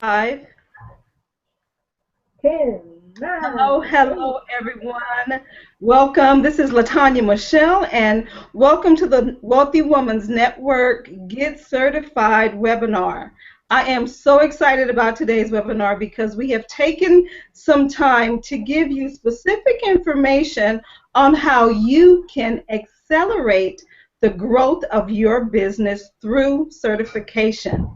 Five. Ten, nine, Hello, eight. everyone. Welcome. This is Latanya Michelle, and welcome to the Wealthy Woman's Network Get Certified webinar. I am so excited about today's webinar because we have taken some time to give you specific information on how you can accelerate the growth of your business through certification.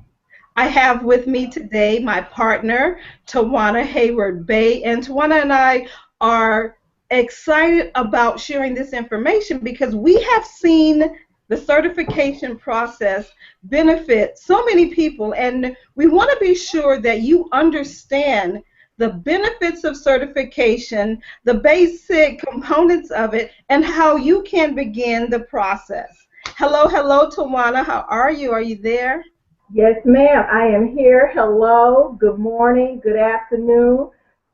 I have with me today my partner, Tawana Hayward Bay, and Tawana and I are excited about sharing this information because we have seen the certification process benefit so many people, and we want to be sure that you understand the benefits of certification, the basic components of it, and how you can begin the process. Hello, Tawana. How are you? Are you there? Yes, ma'am. I am here. Hello. Good morning. Good afternoon.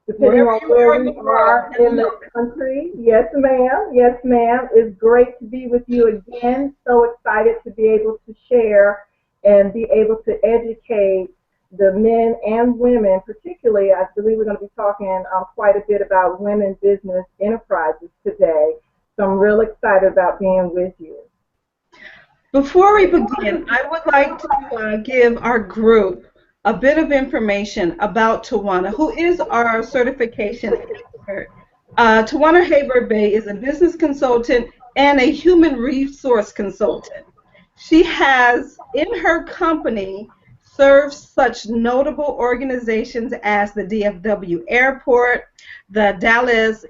Depending Wherever on you where are in we the world. are in Hello. the country. Yes, ma'am. Yes, ma'am. It's great to be with you again. So excited to be able to share and be able to educate the men and women, particularly. I believe we're going to be talking quite a bit about women business enterprises today. So I'm real excited about being with you. Before we begin, I would like to give our group a bit of information about Tawana, who is our certification expert. Tawana Haber Bay is a business consultant and a human resource consultant. She has, in her company, served such notable organizations as the DFW Airport, the Dallas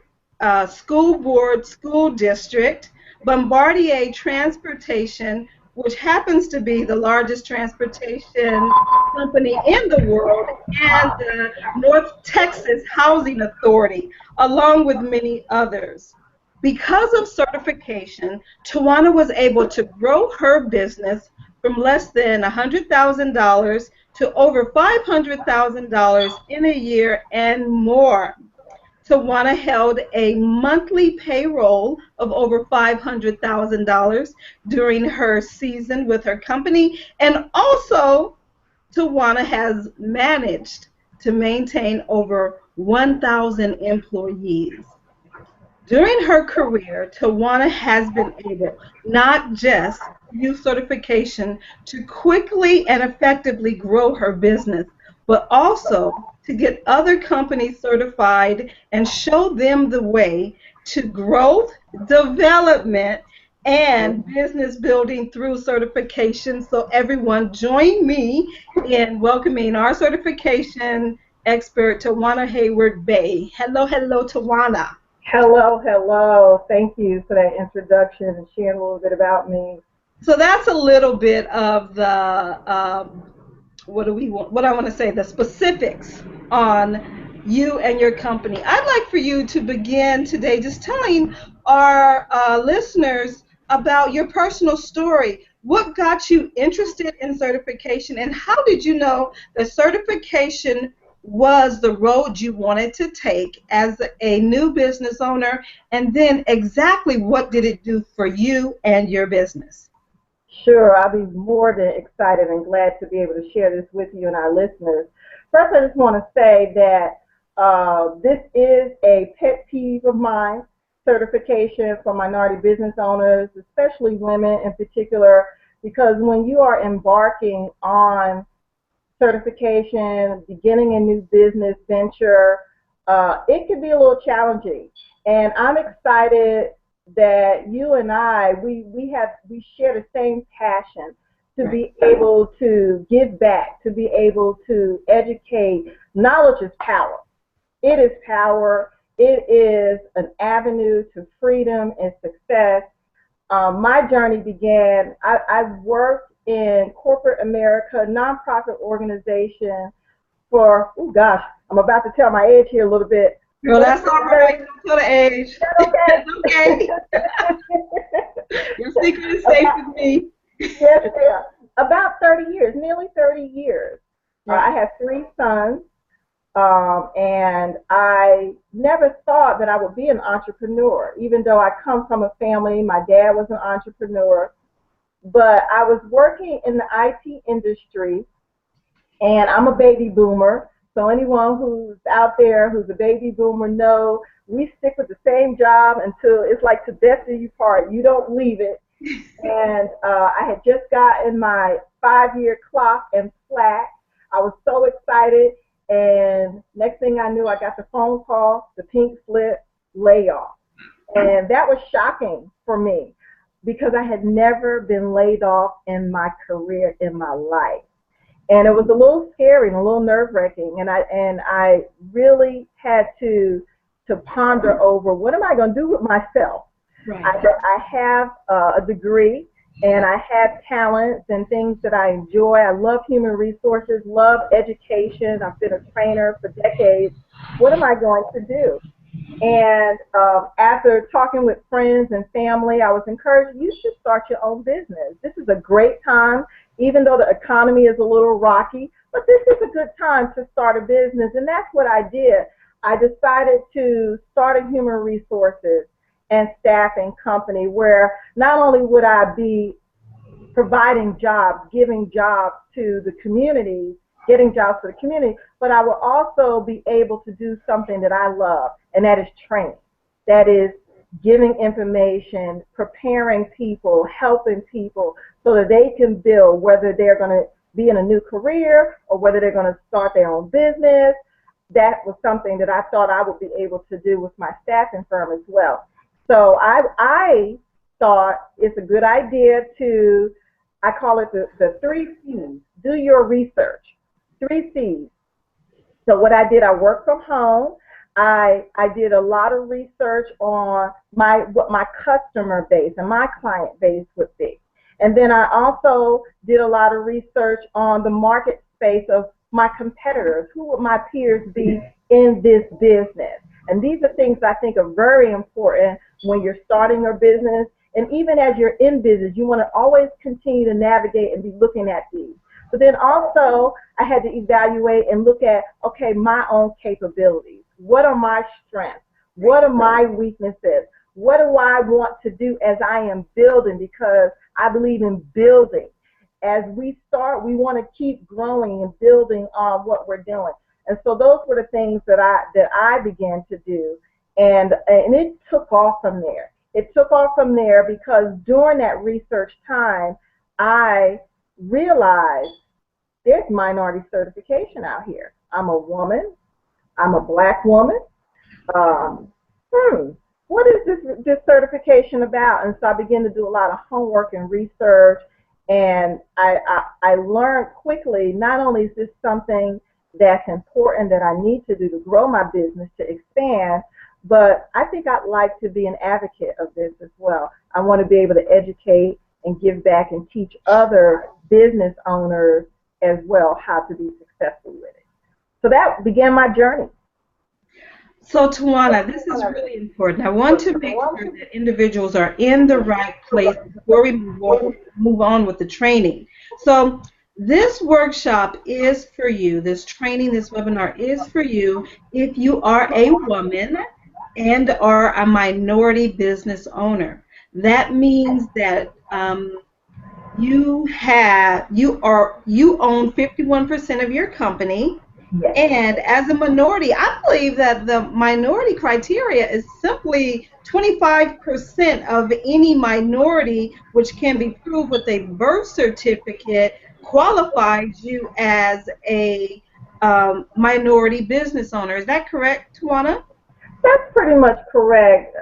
School Board School District, Bombardier Transportation, which happens to be the largest transportation company in the world, and the North Texas Housing Authority, along with many others. Because of certification, Tawana was able to grow her business from less than $100,000 to over $500,000 in a year and more. Tawana held a monthly payroll of over $500,000 during her season with her company, and also Tawana has managed to maintain over 1,000 employees. During her career, Tawana has been able not just to use certification to quickly and effectively grow her business, but also to get other companies certified and show them the way to growth, development, and business building through certification. So everyone join me in welcoming our certification expert, Tawana Hayward Bay. Hello, Tawana. Hello, hello. Thank you for that introduction and sharing a little bit about me. So that's a little bit of the what do we want? What I want to say, the specifics on you and your company. I'd like for you to begin today just telling our listeners about your personal story. What got you interested in certification, and how did you know that certification was the road you wanted to take as a new business owner, and then exactly what did it do for you and your business? Sure, I'll be more than excited and glad to be able to share this with you and our listeners. First, I just want to say that this is a pet peeve of mine, certification for minority business owners, especially women in particular, because when you are embarking on certification, beginning a new business venture, it can be a little challenging. And I'm excited that you and I, we share the same passion to be able to give back, to be able to educate. Knowledge is power. It is power. It is an avenue to freedom and success. My journey began, I've worked in corporate America, nonprofit organization for, oh gosh, I'm about to tell my age here a little bit. Girl, that's all right. Don't tell the age. Okay. It's okay. Your secret is safe with me. Yes, ma'am. About 30 years, nearly 30 years. I Right. have three sons, and I never thought that I would be an entrepreneur, even though I come from a family. My dad was an entrepreneur, but I was working in the IT industry, And I'm a baby boomer. So anyone who's out there who's a baby boomer know we stick with the same job until it's like to death do you part. You don't leave it. And I had just gotten my 5-year clock and plaque. I was so excited. And next thing I knew, I got the phone call, the pink slip, layoff. And that was shocking for me because I had never been laid off in my career, in my life. And it was a little scary and a little nerve-wracking. And I really had to ponder over what am I going to do with myself. Right. I have a degree and I have talents and things that I enjoy. I love human resources, love education. I've been a trainer for decades. What am I going to do? And after talking with friends and family, I was encouraged, you should start your own business. This is a great time, even though the economy is a little rocky, but this is a good time to start a business. And that's what I did. I decided to start a human resources and staffing company where not only would I be providing jobs, giving jobs to the community, getting jobs for the community, but I will also be able to do something that I love, and that is training. That is giving information, preparing people, helping people so that they can build, whether they're going to be in a new career or whether they're going to start their own business. That was something that I thought I would be able to do with my staffing firm as well. So I thought it's a good idea to, I call it the 3 C's. Do your research. 3 C's. So what I did, I worked from home. I did a lot of research on what my customer base and my client base would be. And then I also did a lot of research on the market space of my competitors. Who would my peers be in this business? And these are things I think are very important when you're starting your business. And even as you're in business, you want to always continue to navigate and be looking at these. But then also, I had to evaluate and look at, okay, my own capabilities. What are my strengths? What are my weaknesses? What do I want to do as I am building? Because I believe in building. As we start, we want to keep growing and building on what we're doing. And so those were the things that I began to do. And it took off from there. It took off from there because during that research time, I realized there's minority certification out here. I'm a woman. I'm a black woman. What is this certification about? And so I began to do a lot of homework and research. And I learned quickly, not only is this something that's important that I need to do to grow my business, to expand, but I think I'd like to be an advocate of this as well. I want to be able to educate and give back and teach other business owners as well how to be successful with it. So that began my journey. So, Tawana, this is really important. I want to make sure that individuals are in the right place before we move on with the training. So, this workshop is for you. This training, this webinar is for you if you are a woman and are a minority business owner. That means that you own 51% of your company. Yes. And as a minority, I believe that the minority criteria is simply 25% of any minority, which can be proved with a birth certificate, qualifies you as a minority business owner. Is that correct, Tawana? That's pretty much correct.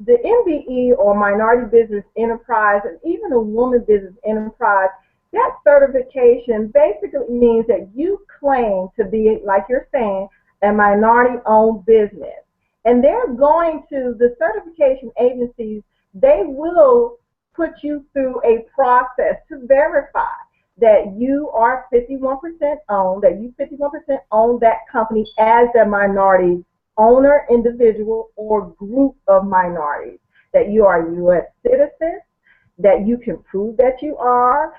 The MBE or Minority Business Enterprise and even a Woman Business Enterprise, that certification basically means that you claim to be, like you're saying, a minority-owned business. And they're going to, the certification agencies, they will put you through a process to verify that you are 51% owned, that you 51% own that company as a minority owner, individual, or group of minorities, that you are a U.S. citizen, that you can prove that you are.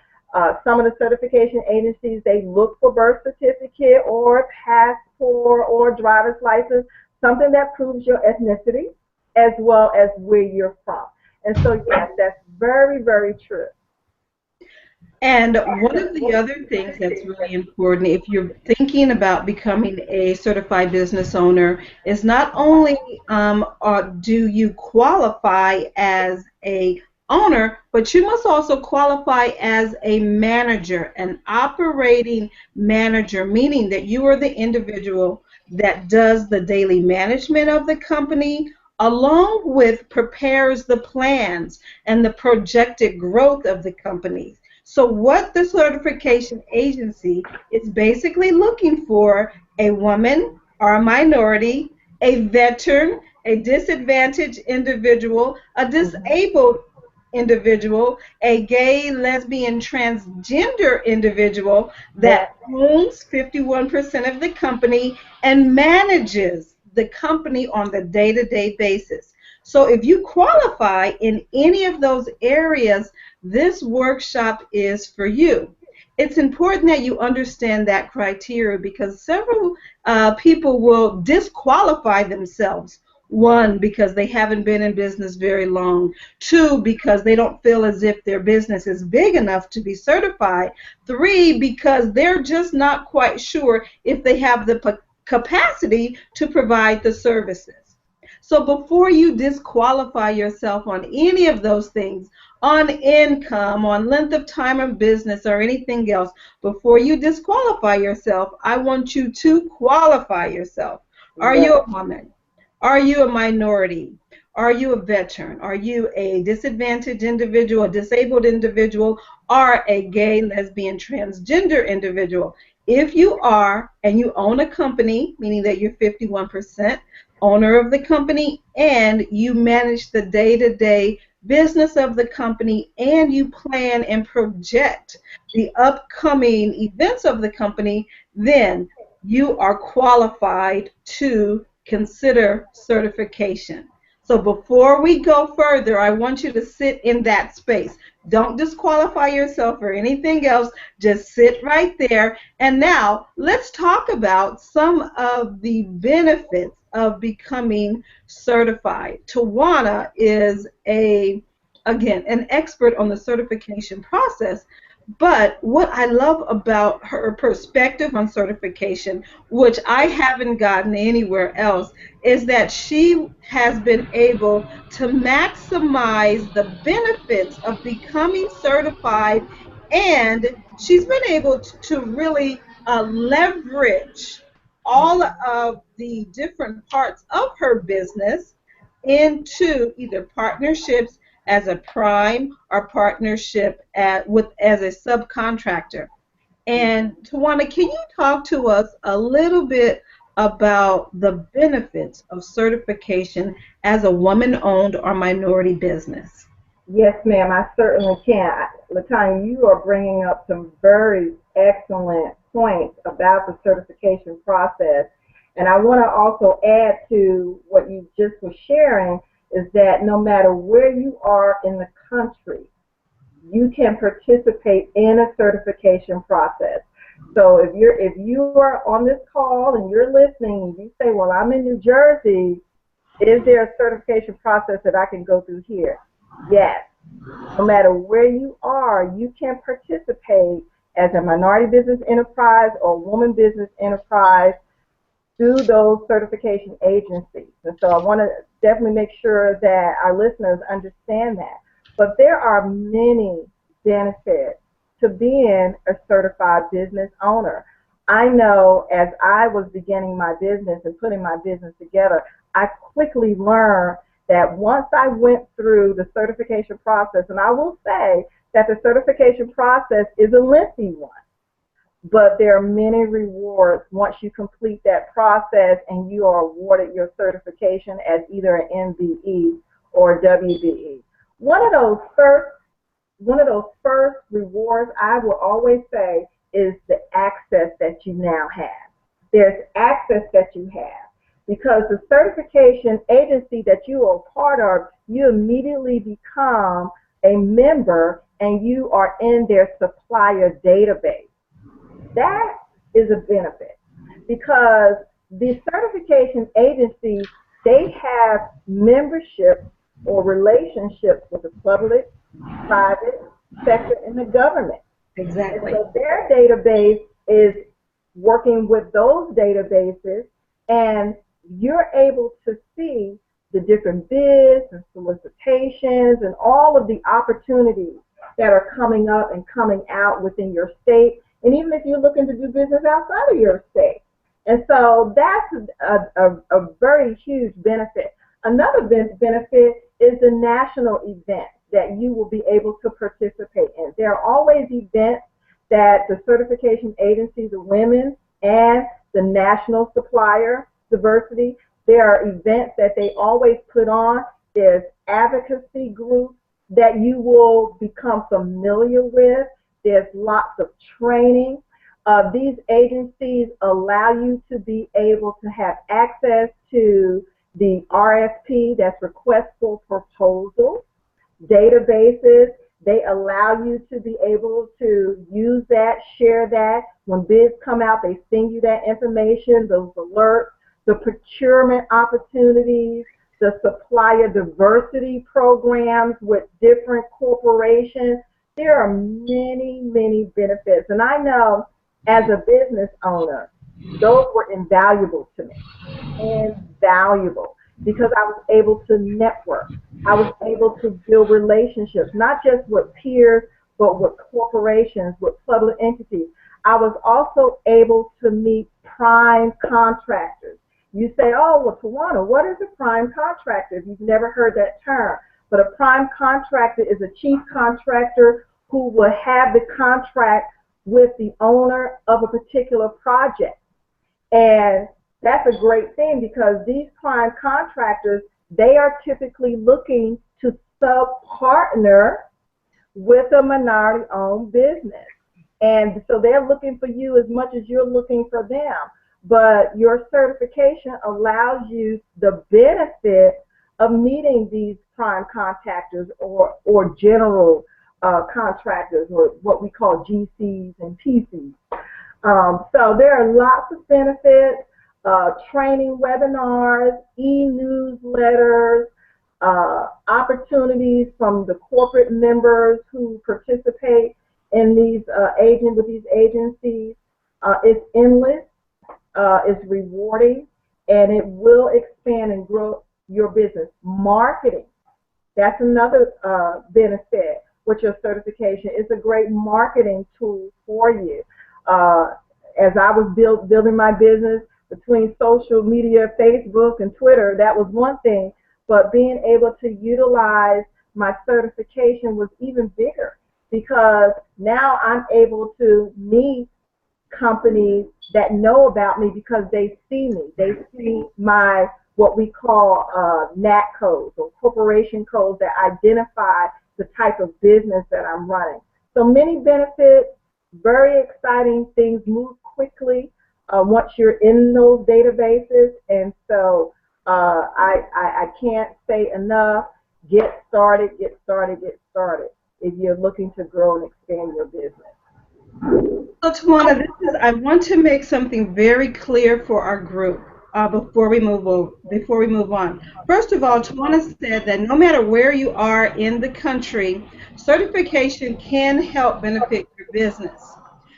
Some of the certification agencies, they look for birth certificate or passport or driver's license, something that proves your ethnicity as well as where you're from. And so, yes, that's very, very true. And one of the other things that's really important if you're thinking about becoming a certified business owner is not only do you qualify as a owner, but you must also qualify as a manager, an operating manager, meaning that you are the individual that does the daily management of the company, along with prepares the plans and the projected growth of the company. So what the certification agency is basically looking for a woman or a minority, a veteran, a disadvantaged individual, a Mhm. disabled individual, a gay, lesbian, transgender individual that Yes. owns 51% of the company and manages the company on the day-to-day basis. So if you qualify in any of those areas, this workshop is for you. It's important that you understand that criteria because several people will disqualify themselves. One, because they haven't been in business very long. Two, because they don't feel as if their business is big enough to be certified. Three, because they're just not quite sure if they have the capacity to provide the services. So before you disqualify yourself on any of those things, on income, on length of time of business, or anything else, before you disqualify yourself, I want you to qualify yourself. Are you Yes. a woman? Are you a minority? Are you a veteran? Are you a disadvantaged individual, a disabled individual, or a gay, lesbian, transgender individual? If you are and you own a company, meaning that you're 51% owner of the company and you manage the day-to-day business of the company and you plan and project the upcoming events of the company, then you are qualified to consider certification. So before we go further, I want you to sit in that space. Don't disqualify yourself or anything else. Just sit right there. And now let's talk about some of the benefits of becoming certified. Tawana is again, an expert on the certification process. But what I love about her perspective on certification, which I haven't gotten anywhere else, is that she has been able to maximize the benefits of becoming certified, and she's been able to really leverage all of the different parts of her business into either partnerships as a prime or partnership as a subcontractor. And Tawana, can you talk to us a little bit about the benefits of certification as a woman-owned or minority business? Yes, ma'am, I certainly can. Latanya, you are bringing up some very excellent points about the certification process. And I want to also add to what you just were sharing is that no matter where you are in the country, you can participate in a certification process. So if you are on this call and you're listening and you say, well, I'm in New Jersey, is there a certification process that I can go through here? Yes. No matter where you are, you can participate as a minority business enterprise or woman business enterprise through those certification agencies. And so I want to definitely make sure that our listeners understand that. But there are many benefits to being a certified business owner. I know as I was beginning my business and putting my business together, I quickly learned that once I went through the certification process, and I will say that the certification process is a lengthy one, but there are many rewards once you complete that process and you are awarded your certification as either an MBE or WBE. One of those first one of those first rewards I will always say is the access that you now have. There's access that you have because the certification agency that you are part of, you immediately become a member and you are in their supplier database. That is a benefit because the certification agency, they have membership or relationships with the public, private sector, and the government. And Exactly. so their database is working with those databases, and you're able to see the different bids and solicitations and all of the opportunities that are coming up and coming out within your state, and even if you're looking to do business outside of your state. And so that's a very huge benefit. Another benefit is the national events that you will be able to participate in. There are always events that the certification agencies of women and the national supplier diversity, there are events that they always put on. There's advocacy groups that you will become familiar with. There's lots of training. These agencies allow you to be able to have access to the RFP, that's request for proposal, databases. They allow you to be able to use that, share that. When bids come out, they send you that information, those alerts, the procurement opportunities, the supplier diversity programs with different corporations. There are many, many benefits. And I know as a business owner, those were invaluable to me. Invaluable. Because I was able to network. I was able to build relationships, not just with peers, but with corporations, with public entities. I was also able to meet prime contractors. You say, oh, well, Tawana, what is a prime contractor? If you've never heard that term. But a prime contractor is a chief contractor who will have the contract with the owner of a particular project. And that's a great thing because these prime contractors, they are typically looking to sub-partner with a minority-owned business. And so they're looking for you as much as you're looking for them. But your certification allows you the benefit of meeting these prime contractors or general contractors, or what we call GCs and PCs. So there are lots of benefits, training webinars, e-newsletters, opportunities from the corporate members who participate in these with these agencies. It's endless, it's rewarding, and it will expand and grow your business. Marketing, that's another benefit with your certification. It's a great marketing tool for you. As I was building my business between social media, Facebook and Twitter, that was one thing, but being able to utilize my certification was even bigger because now I'm able to meet companies that know about me because they see me. They see my what we call NAT codes or corporation codes that identify the type of business that I'm running. So many benefits, very exciting things, move quickly once you're in those databases. And so I can't say enough, get started, get started, get started if you're looking to grow and expand your business. So, Tawana, I want to make something very clear for our group before we move on. First of all, Tawana said that no matter where you are in the country, certification can help benefit your business.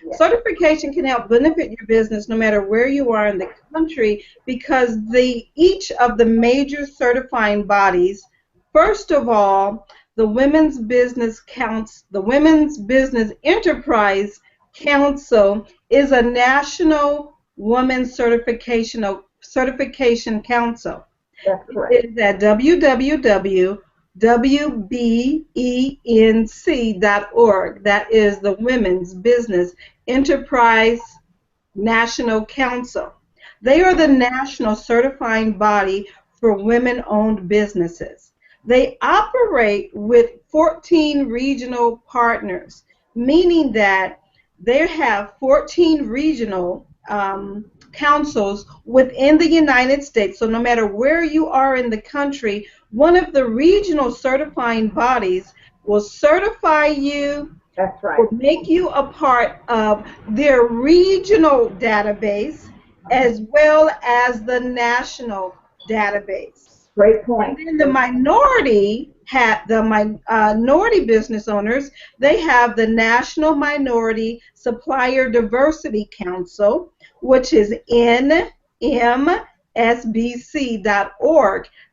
Yes. Certification can help benefit your business no matter where you are in the country because each of the major certifying bodies, first of all, the Women's Business Enterprise Council is a national women's certification council. That's correct. It is at www.wbenc.org. That is the Women's Business Enterprise National Council. They are the national certifying body for women-owned businesses. They operate with 14 regional partners, meaning that they have 14 regional councils within the United States. So no matter where you are in the country, one of the regional certifying bodies will certify you. That's right. Will make you a part of their regional database as well as the national database. Great point. And then the minority the minority business owners, they have the National Minority Supplier Diversity Council, which is nmsbc.org.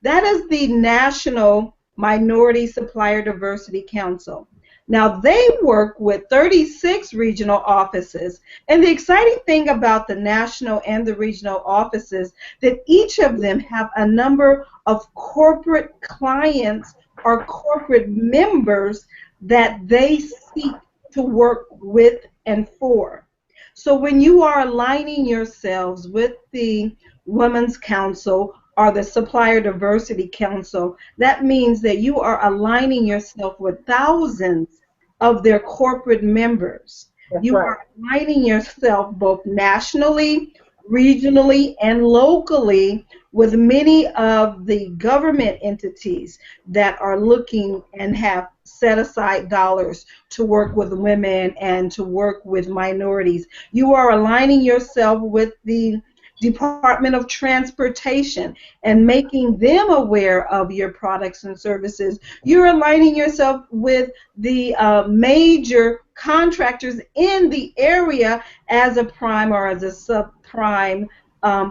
That is the National Minority Supplier Diversity Council. Now, they work with 36 regional offices. And the exciting thing about the national and the regional offices, that each of them have a number of corporate clients or corporate members that they seek to work with and for. So when you are aligning yourselves with the Women's Council or the Supplier Diversity Council, that means that you are aligning yourself with thousands of their corporate members. That's You right. are aligning yourself both nationally, regionally, and locally with many of the government entities that are looking and have set aside dollars to work with women and to work with minorities. You are aligning yourself with the Department of Transportation and making them aware of your products and services. You're aligning yourself with the major contractors in the area as a prime or as a subprime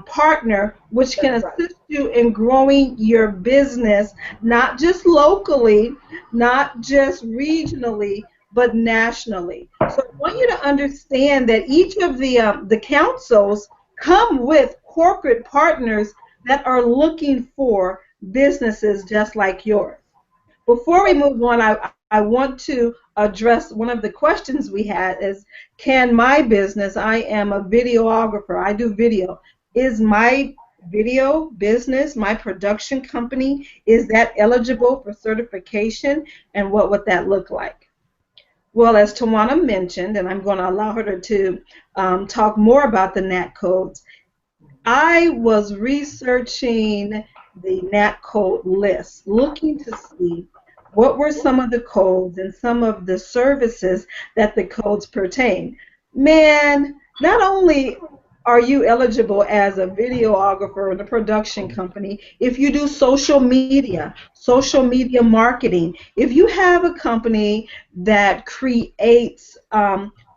partner, which can That's right. assist you in growing your business, not just locally, not just regionally, but nationally. So I want you to understand that each of the councils come with corporate partners that are looking for businesses just like yours. Before we move on, I want to address one of the questions we had is, can my business, I am a videographer, I do video, is my video business, my production company, is that eligible for certification, and what would that look like? Well, as Tawana mentioned, and I'm going to allow her to talk more about the NAT codes, I was researching the NAT code list, looking to see what were some of the codes and some of the services that the codes pertain. Man, not only are you eligible as a videographer in a production company, if you do social media marketing, if you have a company that creates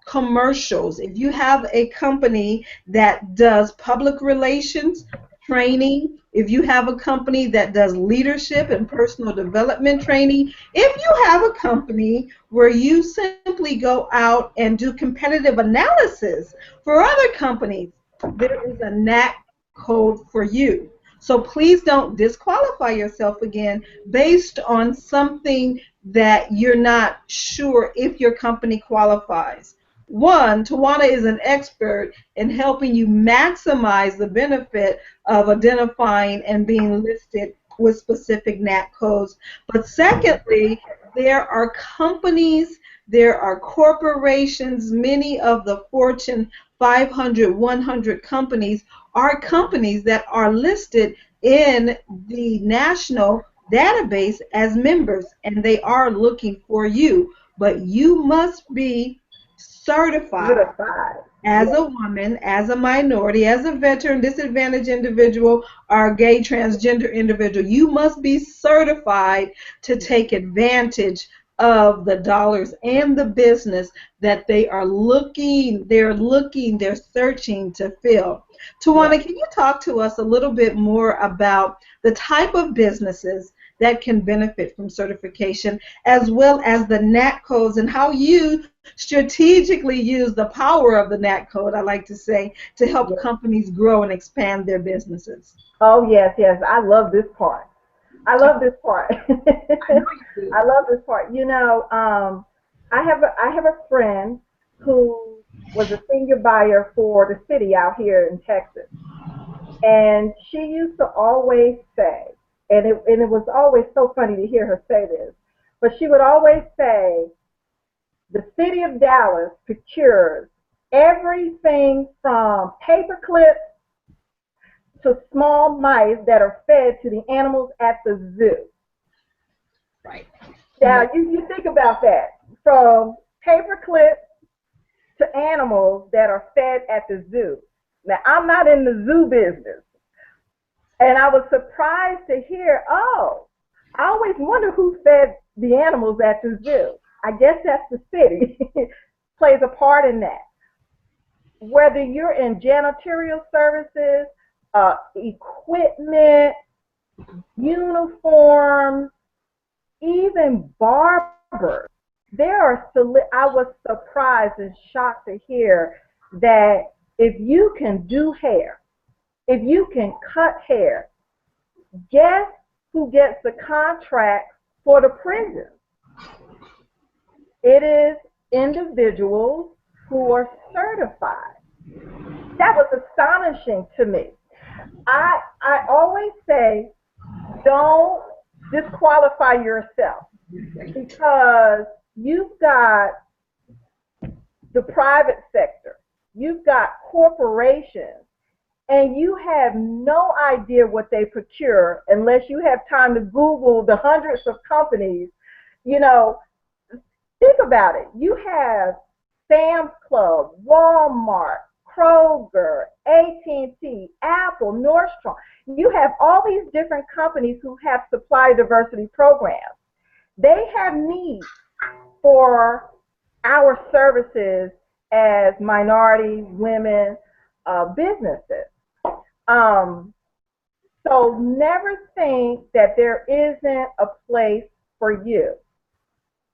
commercials, if you have a company that does public relations, training, if you have a company that does leadership and personal development training, if you have a company where you simply go out and do competitive analysis for other companies, there is a NAC code for you. So please don't disqualify yourself again based on something that you're not sure if your company qualifies. One, Tawana is an expert in helping you maximize the benefit of identifying and being listed with specific NAT codes. But secondly, there are companies, there are corporations, many of the Fortune 500, 100 companies are companies that are listed in the national database as members, and they are looking for you. But you must be certified Certified. as Yes. a woman, as a minority, as a veteran, disadvantaged individual, or a gay transgender individual. You must be certified to take advantage of the dollars and the business that they're searching to fill. Yes. Tawana, can you talk to us a little bit more about the type of businesses that can benefit from certification, as well as the NAT codes and how you strategically use the power of the NAT code, I like to say, to help Yes. companies grow and expand their businesses? Oh, yes, yes. I love this part. I love this part. I know you do. I love this part. I have a friend who was a senior buyer for the city out here in Texas, and she used to always say, and it was always so funny to hear her say this, but she would always say, the city of Dallas procures everything from paper clips to small mice that are fed to the animals at the zoo. Right. Now, you think about that. From paper clips to animals that are fed at the zoo. Now, I'm not in the zoo business. And I was surprised to hear, oh, I always wonder who fed the animals at the zoo. I guess that's the city plays a part in that. Whether you're in janitorial services, equipment, uniforms, even barbers. I was surprised and shocked to hear that if you can do hair, if you can cut hair, guess who gets the contract for the prison? It is individuals who are certified. That was astonishing to me. I always say, don't disqualify yourself, because you've got the private sector, you've got corporations, and you have no idea what they procure unless you have time to Google the hundreds of companies. You know, think about it. You have Sam's Club, Walmart, Kroger, AT&T, Apple, Nordstrom. You have all these different companies who have supply diversity programs. They have needs for our services as minority women businesses. So never think that there isn't a place for you.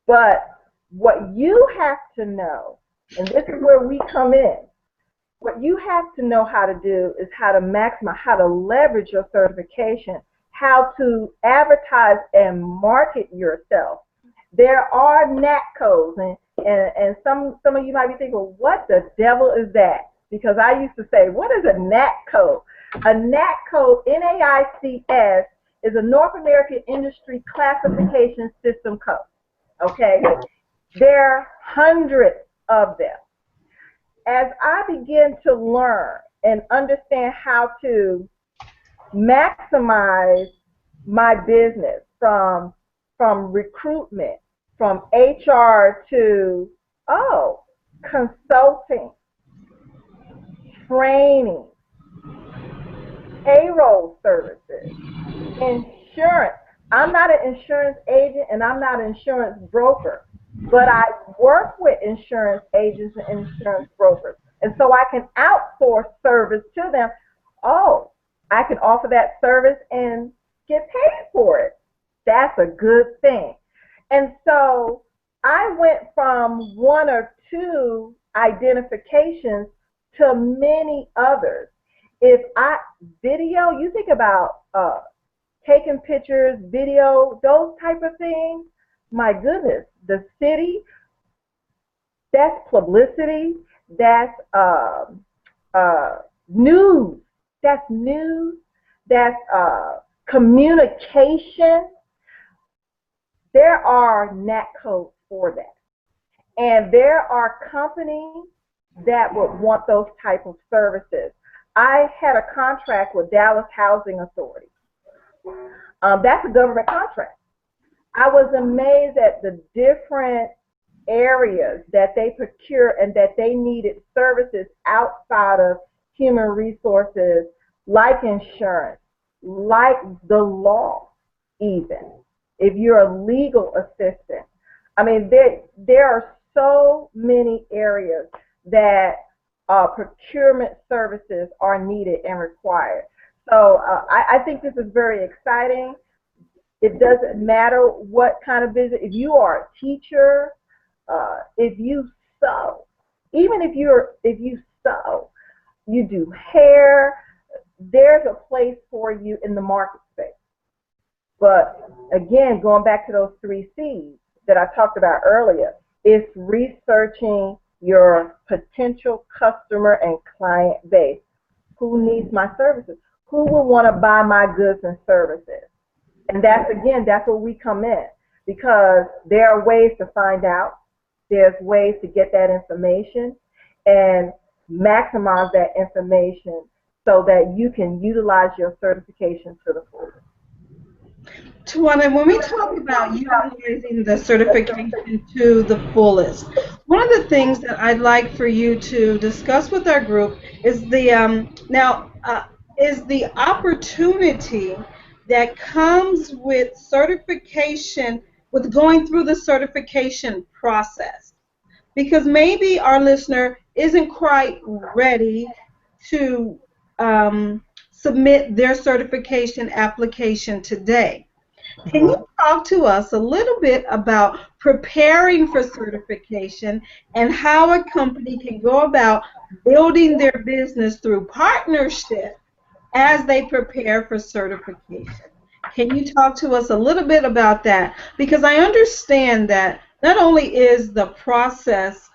But what you have to know, and this is where we come in, what you have to know how to do is how to maximize, how to leverage your certification, how to advertise and market yourself. There are NAC codes, and some of you might be thinking, well, what the devil is that? Because I used to say, what is a NAC code? A NAC code, NAICS, is a North American Industry Classification System code. Okay? There are hundreds of them. As I begin to learn and understand how to maximize my business from recruitment, from HR to, consulting, training, payroll services, insurance. I'm not an insurance agent and I'm not an insurance broker, but I work with insurance agents and insurance brokers. And so I can outsource service to them. Oh, I can offer that service and get paid for it. That's a good thing. And so I went from one or two identifications to many others. Video, you think about taking pictures, video, those type of things, my goodness, the city, that's publicity, that's news, that's communication. There are NAC codes for that. And there are companies that would want those type of services. I had a contract with Dallas Housing Authority. That's a government contract. I was amazed at the different areas that they procure and that they needed services outside of human resources, like insurance, like the law even. If you're a legal assistant, I mean, there are so many areas that procurement services are needed and required. So I think this is very exciting. It doesn't matter what kind of business. If you are a teacher, if you sew, even if you sew, you do hair, there's a place for you in the market space. But again, going back to those 3 C's that I talked about earlier, it's researching your potential customer and client base. Who needs my services? Who will want to buy my goods and services? And that's where we come in, because there are ways to find out. There's ways to get that information and maximize that information so that you can utilize your certification to the fullest. Tawana, when we talk about utilizing the certification to the fullest, one of the things that I'd like for you to discuss with our group is the opportunity that comes with certification, with going through the certification process? Because maybe our listener isn't quite ready to submit their certification application today. Can you Mhm. talk to us a little bit about preparing for certification and how a company can go about building their business through partnership as they prepare for certification? Can you talk to us a little bit about that? Because I understand that not only is the process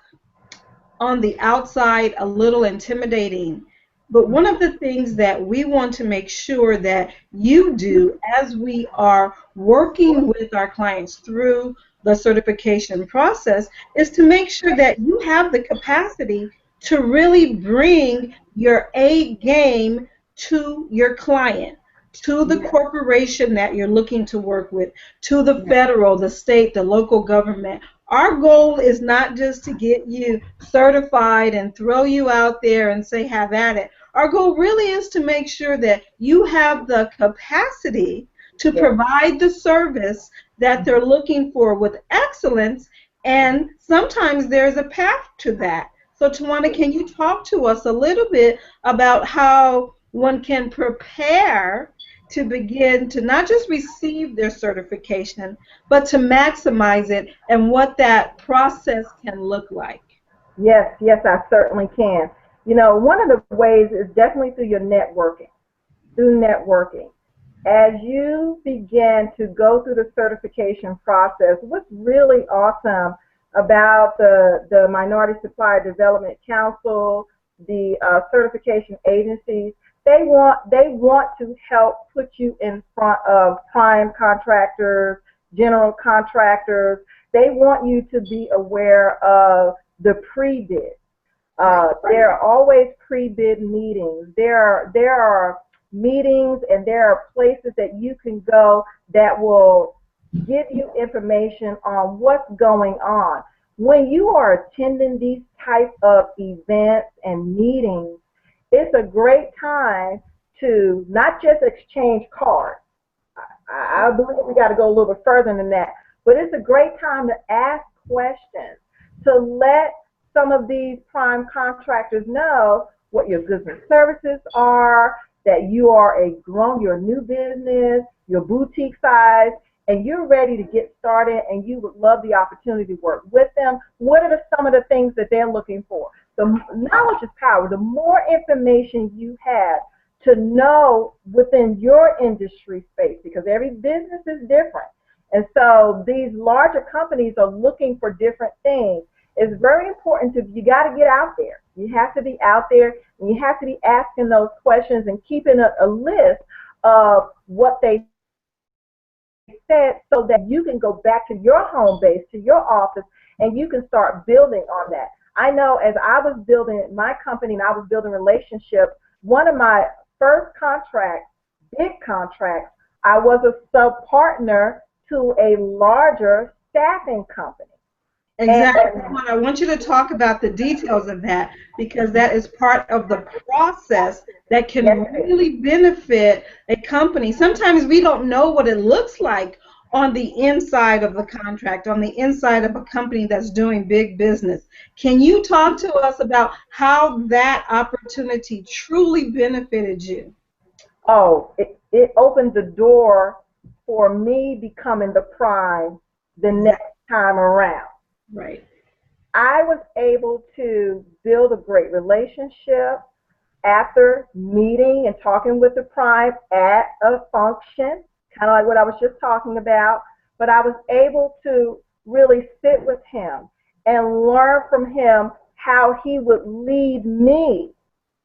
on the outside a little intimidating, but one of the things that we want to make sure that you do as we are working with our clients through the certification process is to make sure that you have the capacity to really bring your A game to your client, to the Yeah, corporation that you're looking to work with, to the yeah, federal, the state, the local government. Our goal is not just to get you certified and throw you out there and say, have at it. Our goal really is to make sure that you have the capacity to yeah. provide the service that they're looking for with excellence, and sometimes there's a path to that. So, Tawana, can you talk to us a little bit about how one can prepare to begin to not just receive their certification, but to maximize it and what that process can look like? Yes, yes, I certainly can. One of the ways is definitely through your networking, through networking. As you begin to go through the certification process, what's really awesome about the Minority Supplier Development Council, the certification agencies, they want to help put you in front of prime contractors, general contractors. They want you to be aware of the pre-bid. Right. There are always pre-bid meetings. There are meetings and there are places that you can go that will give you information on what's going on. When you are attending these type of events and meetings, it's a great time to not just exchange cards. I believe we got to go a little bit further than that. But it's a great time to ask questions, to let some of these prime contractors know what your goods and services are, that you are you're a new business, you're boutique size, and you're ready to get started and you would love the opportunity to work with them. What are some of the things that they're looking for? The knowledge is power. The more information you have, to know within your industry space, because every business is different. And so these larger companies are looking for different things. It's very important you got to get out there. You have to be out there and you have to be asking those questions and keeping a list of what they said so that you can go back to your home base, to your office, and you can start building on that. I know as I was building my company and I was building relationships, one of my first contracts, big contracts, I was a sub partner to a larger staffing company. Exactly. And I want you to talk about the details of that because that is part of the process that yes, can it is. really benefit a company. Sometimes we don't know what it looks like on the inside of the contract, on the inside of a company that's doing big business. Can you talk to us about how that opportunity truly benefited you? Oh, it opened the door for me becoming the prime the next Exactly. time around. Right. I was able to build a great relationship after meeting and talking with the prime at a function, kind of like what I was just talking about. But I was able to really sit with him and learn from him how he would lead me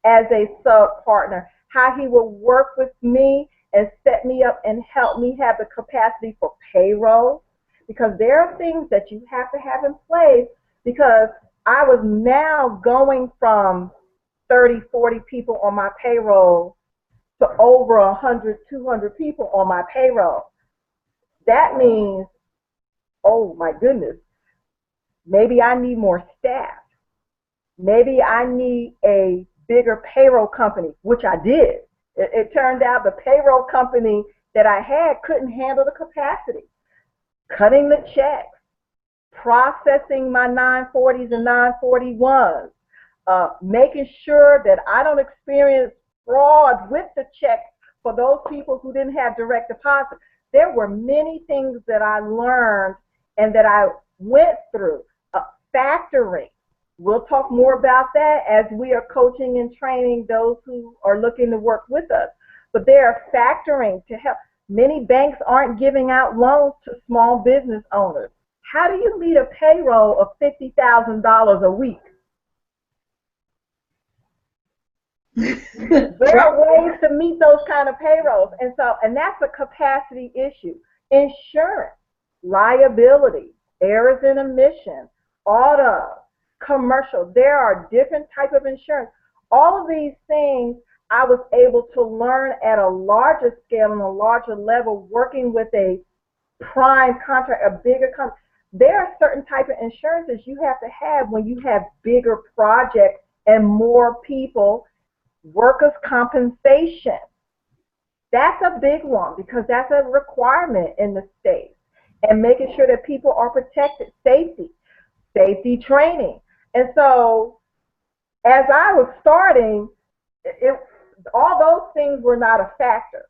as a sub partner, how he would work with me and set me up and help me have the capacity for payroll, because there are things that you have to have in place, because I was now going from 30, 40 people on my payroll to over 100, 200 people on my payroll. That means, oh my goodness, maybe I need more staff. Maybe I need a bigger payroll company, which I did. It turned out the payroll company that I had couldn't handle the capacity. Cutting the checks, processing my 940s and 941s, making sure that I don't experience fraud with the checks for those people who didn't have direct deposit. There were many things that I learned and that I went through. Factoring. We'll talk more about that as we are coaching and training those who are looking to work with us. But they are factoring to help. Many banks aren't giving out loans to small business owners. How do you meet a payroll of $50,000 a week? There are ways to meet those kind of payrolls. And that's a capacity issue. Insurance, liability, errors and omission, auto, commercial. There are different types of insurance. All of these things I was able to learn at a larger scale and a larger level, working with a prime contract, a bigger contract. There are certain type of insurances you have to have when you have bigger projects and more people. Workers' compensation. That's a big one because that's a requirement in the state. And making sure that people are protected. Safety training. And so as I was starting, all those things were not a factor.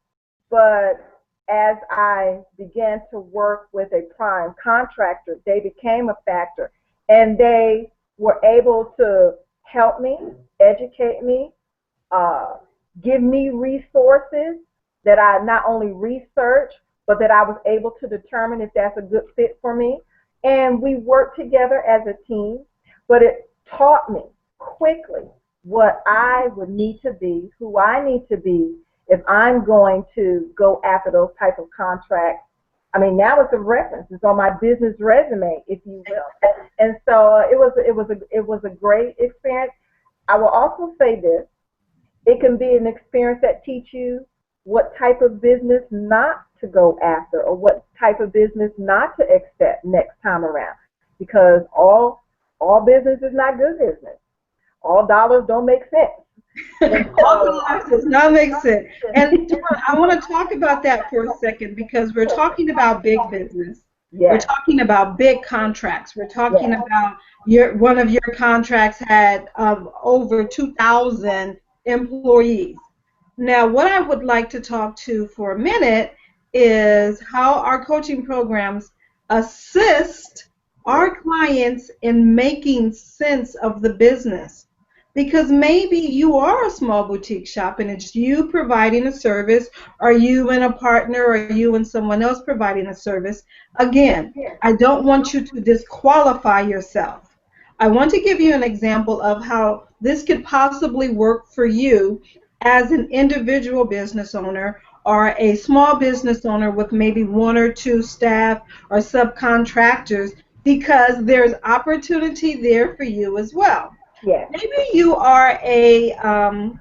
But as I began to work with a prime contractor, they became a factor. And they were able to help me, educate me, give me resources that I not only researched, but that I was able to determine if that's a good fit for me. And we worked together as a team, but it taught me quickly what I would need to be, who I need to be if I'm going to go after those type of contracts. I mean, now it's a reference. It's on my business resume, if you will. And so it was a great experience. I will also say this. It can be an experience that teaches you what type of business not to go after or what type of business not to accept next time around. Because all business is not good business. All dollars don't make sense. All dollars does not make sense. And I want to talk about that for a second because we're talking about big business. Yes. We're talking about big contracts. We're talking about one of your contracts had over 2,000 employees. Now, what I would like to talk to for a minute is how our coaching programs assist our clients in making sense of the business. Because maybe you are a small boutique shop and it's you providing a service, or you and a partner, or you and someone else providing a service. Again, I don't want you to disqualify yourself. I want to give you an example of how this could possibly work for you as an individual business owner or a small business owner with maybe one or two staff or subcontractors, because there's opportunity there for you as well. Yes. Maybe you are a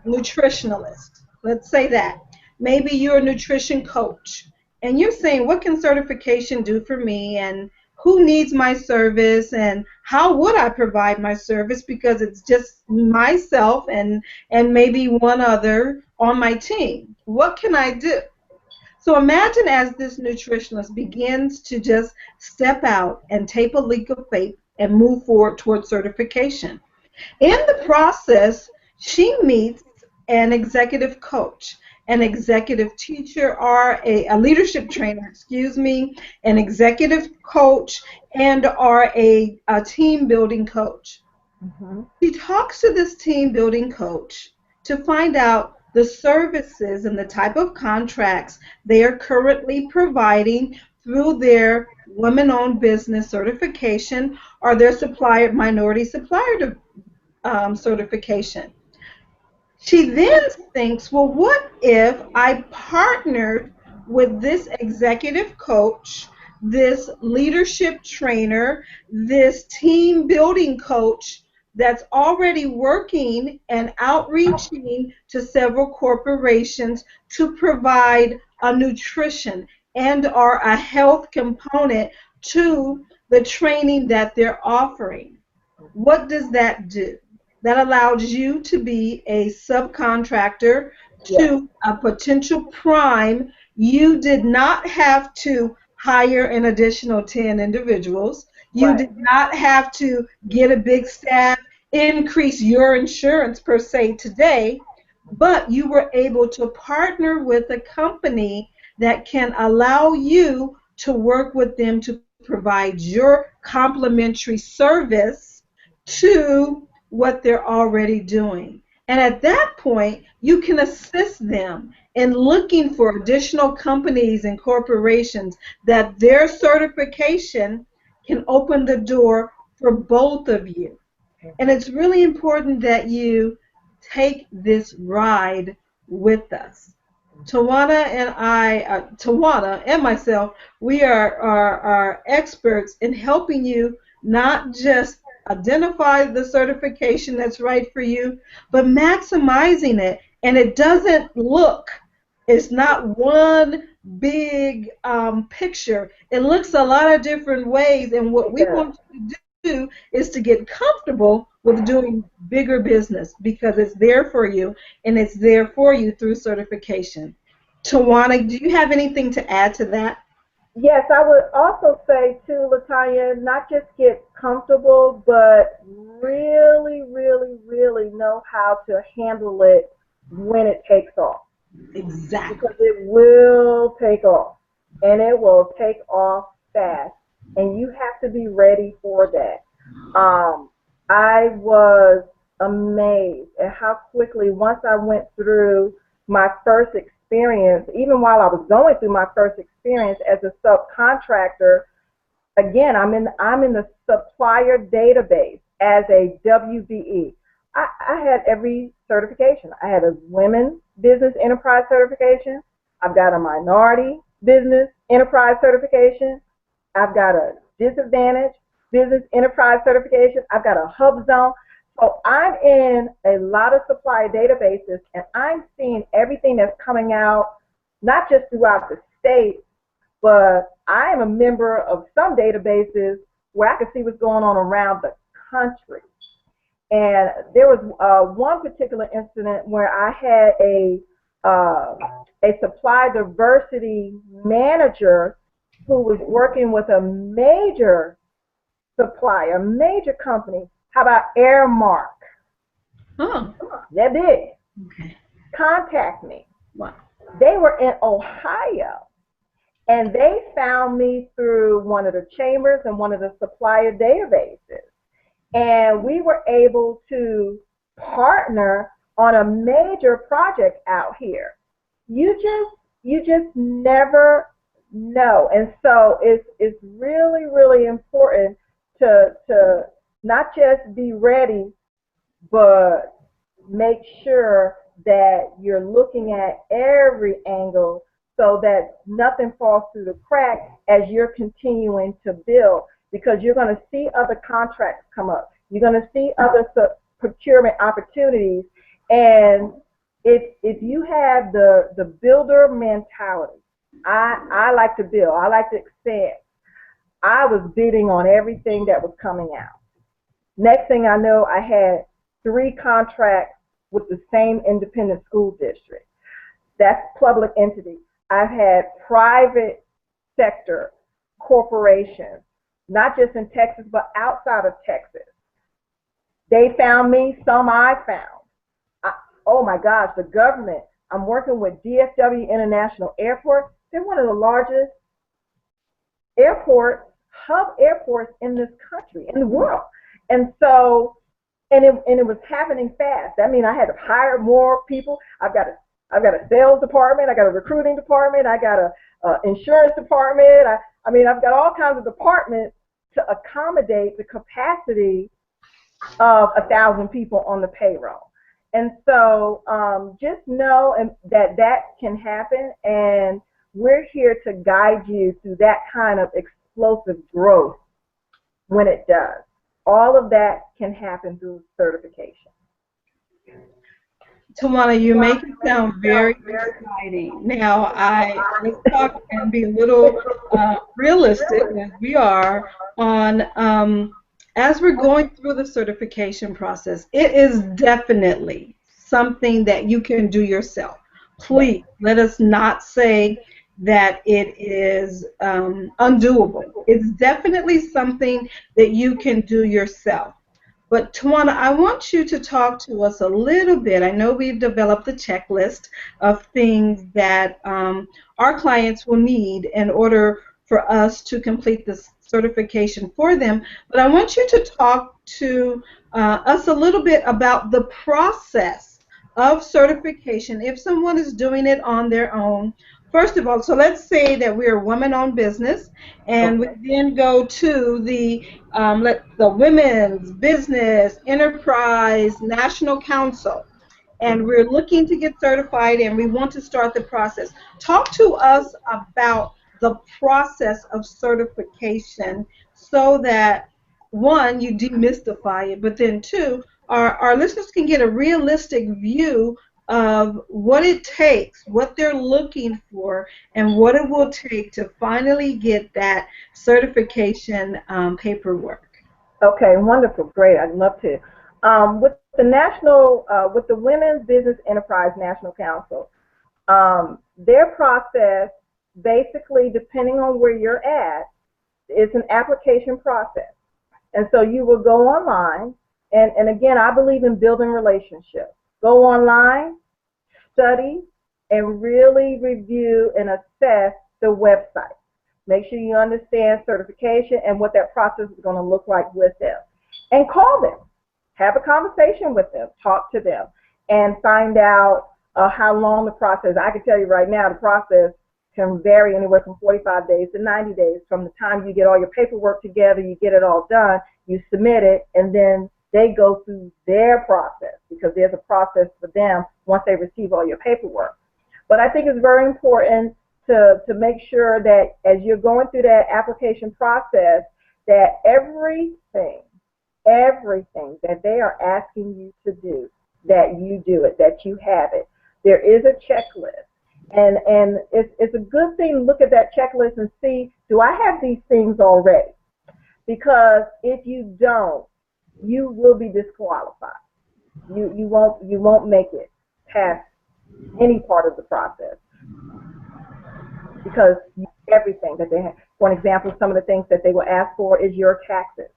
nutritionalist. Let's say that. Maybe you're a nutrition coach, and you're saying, what can certification do for me, and who needs my service, and how would I provide my service, because it's just myself and maybe one other on my team. What can I do? So imagine as this nutritionist begins to just step out and take a leap of faith and move forward towards certification. In the process, she meets an executive coach, an executive teacher, or a leadership trainer, an executive coach, and or a team building coach. Mm-hmm. She talks to this team building coach to find out the services and the type of contracts they are currently providing through their women-owned business certification or their minority supplier certification. She then thinks, well, what if I partnered with this executive coach, this leadership trainer, this team building coach that's already working and outreaching to several corporations to provide a nutrition and or a health component to the training that they're offering. What does that do? That allows you to be a subcontractor to a potential prime You did not have to hire an additional 10 individuals. You Right. did not have to get a big staff, increase your insurance per se today, but you were able to partner with a company that can allow you to work with them to provide your complimentary service to what they're already doing. And at that point, you can assist them in looking for additional companies and corporations that their certification can open the door for both of you. And it's really important that you take this ride with us. Tawana and myself, we are experts in helping you not just identify the certification that's right for you, but maximizing it. And it doesn't look, it's not one big picture. It looks a lot of different ways. And what It we does. want you to do is to get comfortable with doing bigger business because it's there for you and it's there for you through certification. Tawana, do you have anything to add to that? Yes, I would also say too, Latanya, not just get comfortable, but really, really, really know how to handle it when it takes off. Exactly. Because it will take off, and it will take off fast, and you have to be ready for that. I was amazed at how quickly, once I went through my first experience, even while I was going through my first experience as a subcontractor, again, I'm in the supplier database as a WBE. I had every certification. I had a women's business enterprise certification. I've got a minority business enterprise certification. I've got a disadvantaged business enterprise certification. I've got a hub zone. So I'm in a lot of supplier databases, and I'm seeing everything that's coming out, not just throughout the state, but I am a member of some databases where I can see what's going on around the country. And there was one particular incident where I had a supply diversity manager who was working with a major supplier, a major company. How about Airmark? Oh, They're big. okay. Contact me. Wow. They were in Ohio, and they found me through one of the chambers and one of the supplier databases. And we were able to partner on a major project out here. You just never know. And so it's really, really important to not just be ready, but make sure that you're looking at every angle so that nothing falls through the crack as you're continuing to build, because you're going to see other contracts come up. You're going to see other procurement opportunities. And if you have the builder mentality, I like to build, I like to expand. I was bidding on everything that was coming out. Next thing I know, I had 3 contracts with the same independent school district. That's public entity. I've had private sector corporations, not just in Texas, but outside of Texas. They found me, some I found. Oh my gosh, the government. I'm working with DFW International Airport. They're one of the largest airports, hub airports in this country, in the world. And so, and it was happening fast. I mean, I had to hire more people. I've got a sales department. I got a recruiting department. I got a insurance department. I mean, I've got all kinds of departments to accommodate the capacity of 1,000 people on the payroll. And so just know that can happen, and we're here to guide you through that kind of explosive growth when it does. All of that can happen through certification. Tawana, you make it sound very exciting. Now, let's talk and be a little realistic as we are on as we're going through the certification process. It is definitely something that you can do yourself. Please let us not say that it is undoable. It's definitely something that you can do yourself. But Tawana, I want you to talk to us a little bit. I know we've developed a checklist of things that our clients will need in order for us to complete this certification for them. But I want you to talk to us a little bit about the process of certification if someone is doing it on their own. First of all, so let's say that we're a woman-owned business, and we Okay. then go to the Women's Business Enterprise National Council, and we're looking to get certified and we want to start the process. Talk to us about the process of certification so that, one, you demystify it, but then two, our listeners can get a realistic view of what it takes, what they're looking for, and what it will take to finally get that certification paperwork. Okay, wonderful, great. I'd love to. With the Women's Business Enterprise National Council, their process, basically, depending on where you're at, is an application process. And so you will go online, and again, I believe in building relationships. Go online, study, and really review and assess the website. Make sure you understand certification and what that process is going to look like with them. And call them. Have a conversation with them. Talk to them. And find out how long the process. I can tell you right now, the process can vary anywhere from 45 days to 90 days from the time you get all your paperwork together, you get it all done, you submit it, and then they go through their process because there's a process for them once they receive all your paperwork. But I think it's very important to make sure that as you're going through that application process, that everything that they are asking you to do, that you do it, that you have it. There is a checklist. And it's a good thing to look at that checklist and see, do I have these things already? Because if you don't, you will be disqualified. You won't make it past any part of the process because everything that they have. For an example, some of the things that they will ask for is your taxes.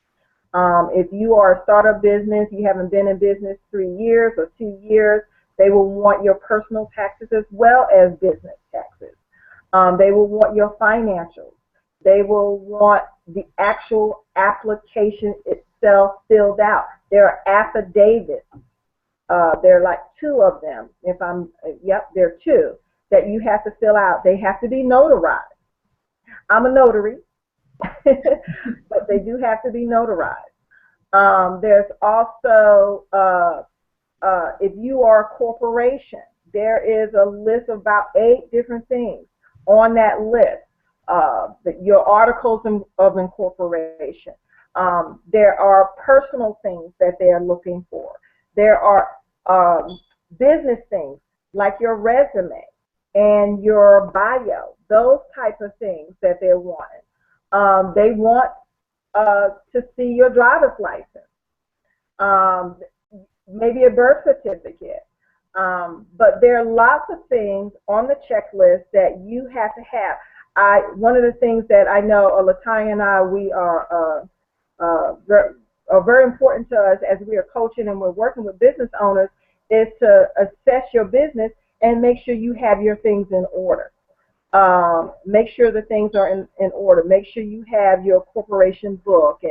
If you are a startup business, you haven't been in business 3 years or 2 years, they will want your personal taxes as well as business taxes. They will want your financials. They will want the actual application itself filled out. There are affidavits. There are like 2 of them. There are 2 that you have to fill out. They have to be notarized. I'm a notary, but they do have to be notarized. There's also, if you are a corporation, there is a list of about 8 different things on that list. Your articles of incorporation. There are personal things that they are looking for. There are business things like your resume and your bio, those type of things that they're wanting. They want to see your driver's license, maybe a birth certificate. But there are lots of things on the checklist that you have to have. One of the things that I know, Latanya and I, we are very important to us as we are coaching and we're working with business owners is to assess your business and make sure you have your things in order. Make sure the things are in order. Make sure you have your corporation book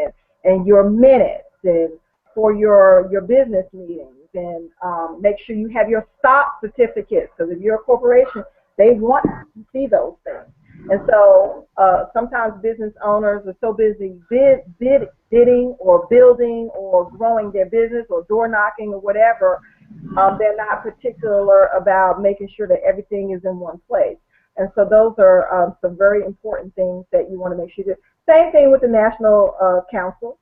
and your minutes and for your business meetings, and make sure you have your stock certificates, because if you're a corporation, they want to see those things. And so sometimes business owners are so busy bidding or building or growing their business or door knocking or whatever, they're not particular about making sure that everything is in one place. And so those are some very important things that you want to make sure you do. Same thing with the National Council,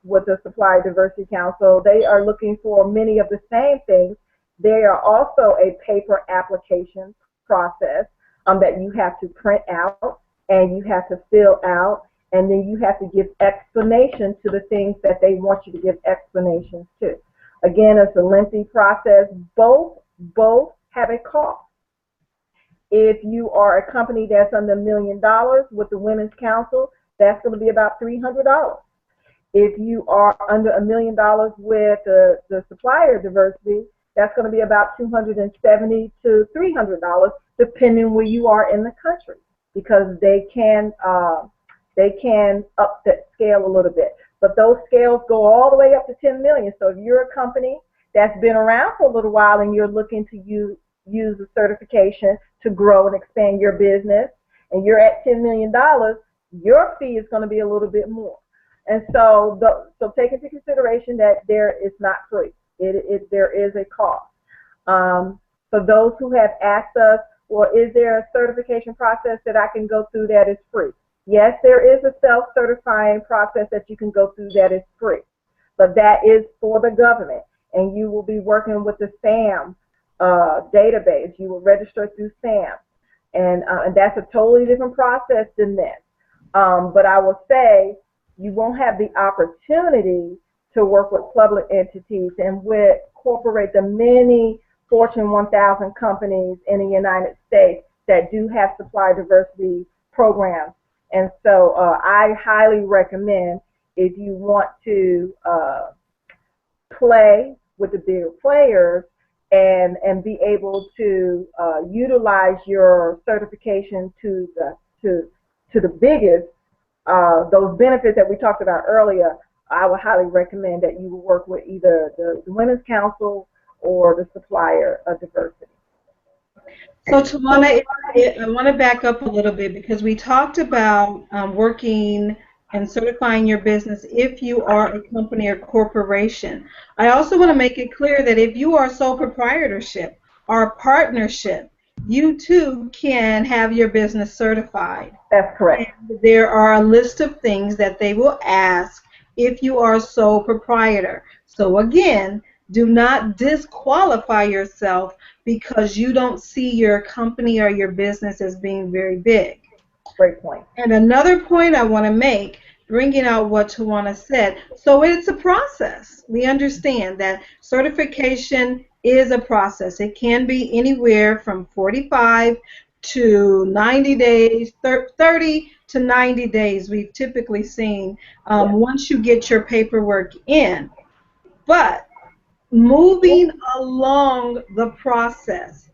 with the Supplier Diversity Council. They are looking for many of the same things. They are also a paper application process that you have to print out and you have to fill out, and then you have to give explanation to the things that they want you to give explanations to. Again, it's a lengthy process. Both have a cost. If you are a company that's under $1 million with the Women's Council, that's going to be about $300. If you are under $1 million with the supplier diversity, that's going to be about $270 to $300, depending where you are in the country, because they can up that scale a little bit. But those scales go all the way up to 10 million. So if you're a company that's been around for a little while and you're looking to use the certification to grow and expand your business, and you're at $10 million, your fee is going to be a little bit more. And so take into consideration that it's not free. There is a cost. For those who have asked us, well, is there a certification process that I can go through that is free? Yes, there is a self-certifying process that you can go through that is free, but that is for the government, and you will be working with the SAM database. You will register through SAM, and that's a totally different process than this. But I will say you won't have the opportunity to work with public entities and incorporate the many Fortune 1000 companies in the United States that do have supply diversity programs. And so I highly recommend, if you want to play with the bigger players and be able to utilize your certification to the biggest, those benefits that we talked about earlier, I would highly recommend that you work with either the Women's Council or the supplier of diversity. So, Tawana, I want to back up a little bit because we talked about working and certifying your business if you are a company or corporation. I also want to make it clear that if you are sole proprietorship or partnership, you too can have your business certified. That's correct. And there are a list of things that they will ask if you are sole proprietor. So again, do not disqualify yourself because you don't see your company or your business as being very big. Great point. And another point I want to make, bringing out what Tawana said, so it's a process. We understand that certification is a process. It can be anywhere from 45 to 90 days, 30 to 90 days we've typically seen once you get your paperwork in. But moving along the process,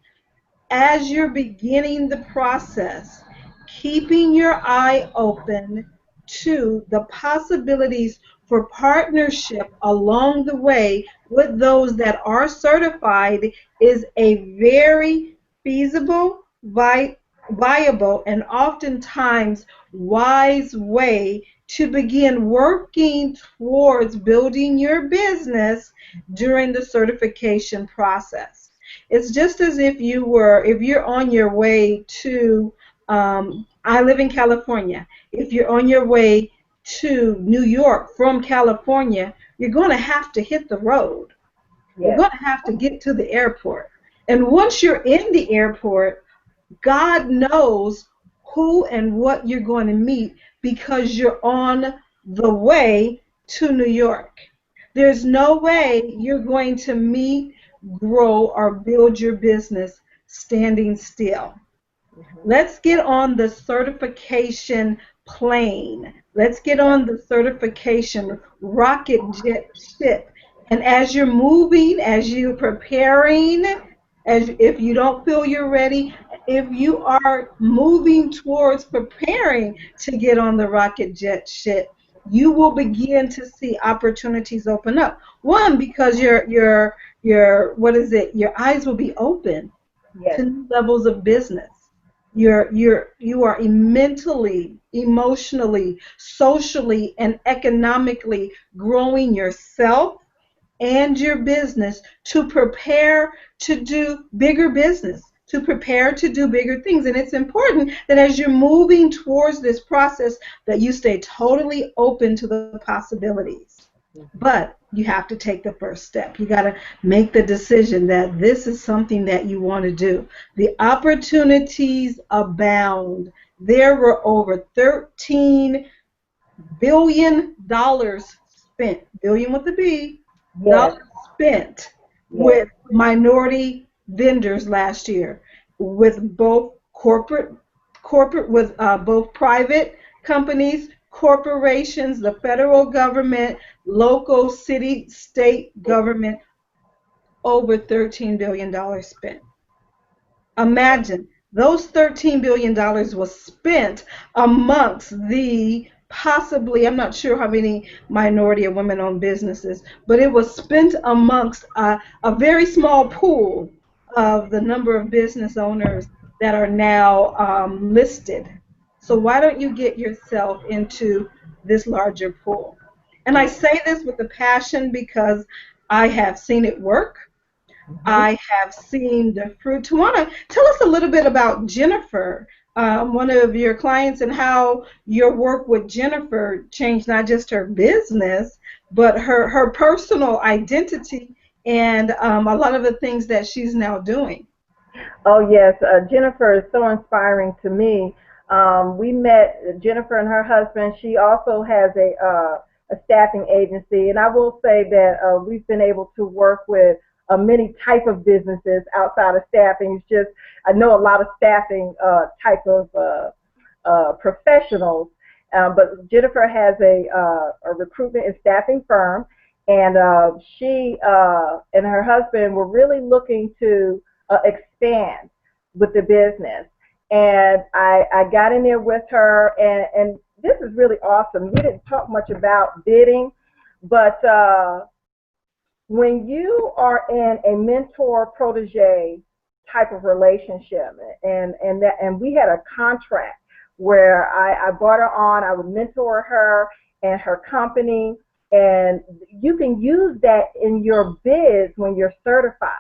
as you're beginning the process, keeping your eye open to the possibilities for partnership along the way with those that are certified is a very feasible, viable, and oftentimes wise way to begin working towards building your business during the certification process. It's just as if you're on your way to, I live in California. If you're on your way to New York from California, you're going to have to hit the road. Yes. You're going to have to get to the airport. And once you're in the airport, God knows who and what you're going to meet because you're on the way to New York. There's no way you're going to meet, grow, or build your business standing still. Let's get on the certification plane. Let's get on the certification rocket jet ship. And as you're moving, as you're preparing, if you don't feel you're ready, if you are moving towards preparing to get on the rocket jet ship, you will begin to see opportunities open up. One, because your eyes will be open to new levels of business. You are mentally, emotionally, socially, and economically growing yourself and your business to prepare to do bigger business, to prepare to do bigger things. And it's important that as you're moving towards this process that you stay totally open to the possibilities. But you have to take the first step. You got to make the decision that this is something that you want to do. The opportunities abound. There were over $13 billion spent, billion with a B, dollars spent with minority vendors last year, with both corporate, corporate with both private companies, corporations, the federal government, local, city, state government, over $13 billion spent. Imagine those $13 billion was spent amongst the possibly, I'm not sure how many minority or women owned businesses, but it was spent amongst a very small pool of the number of business owners that are now listed. So why don't you get yourself into this larger pool? And I say this with a passion because I have seen it work. Mhm. I have seen the fruit. Tawana, tell us a little bit about Jennifer, one of your clients, and how your work with Jennifer changed not just her business, but her personal identity and a lot of the things that she's now doing. Oh yes, Jennifer is so inspiring to me. We met Jennifer and her husband. She also has a staffing agency, and I will say that we've been able to work with many type of businesses outside of staffing. It's just I know a lot of staffing type of professionals, but Jennifer has a recruitment and staffing firm, and she and her husband were really looking to expand with the business. And I got in there with her, and this is really awesome. We didn't talk much about bidding, but when you are in a mentor protege type of relationship, and we had a contract where I brought her on, I would mentor her and her company, and you can use that in your bids when you're certified.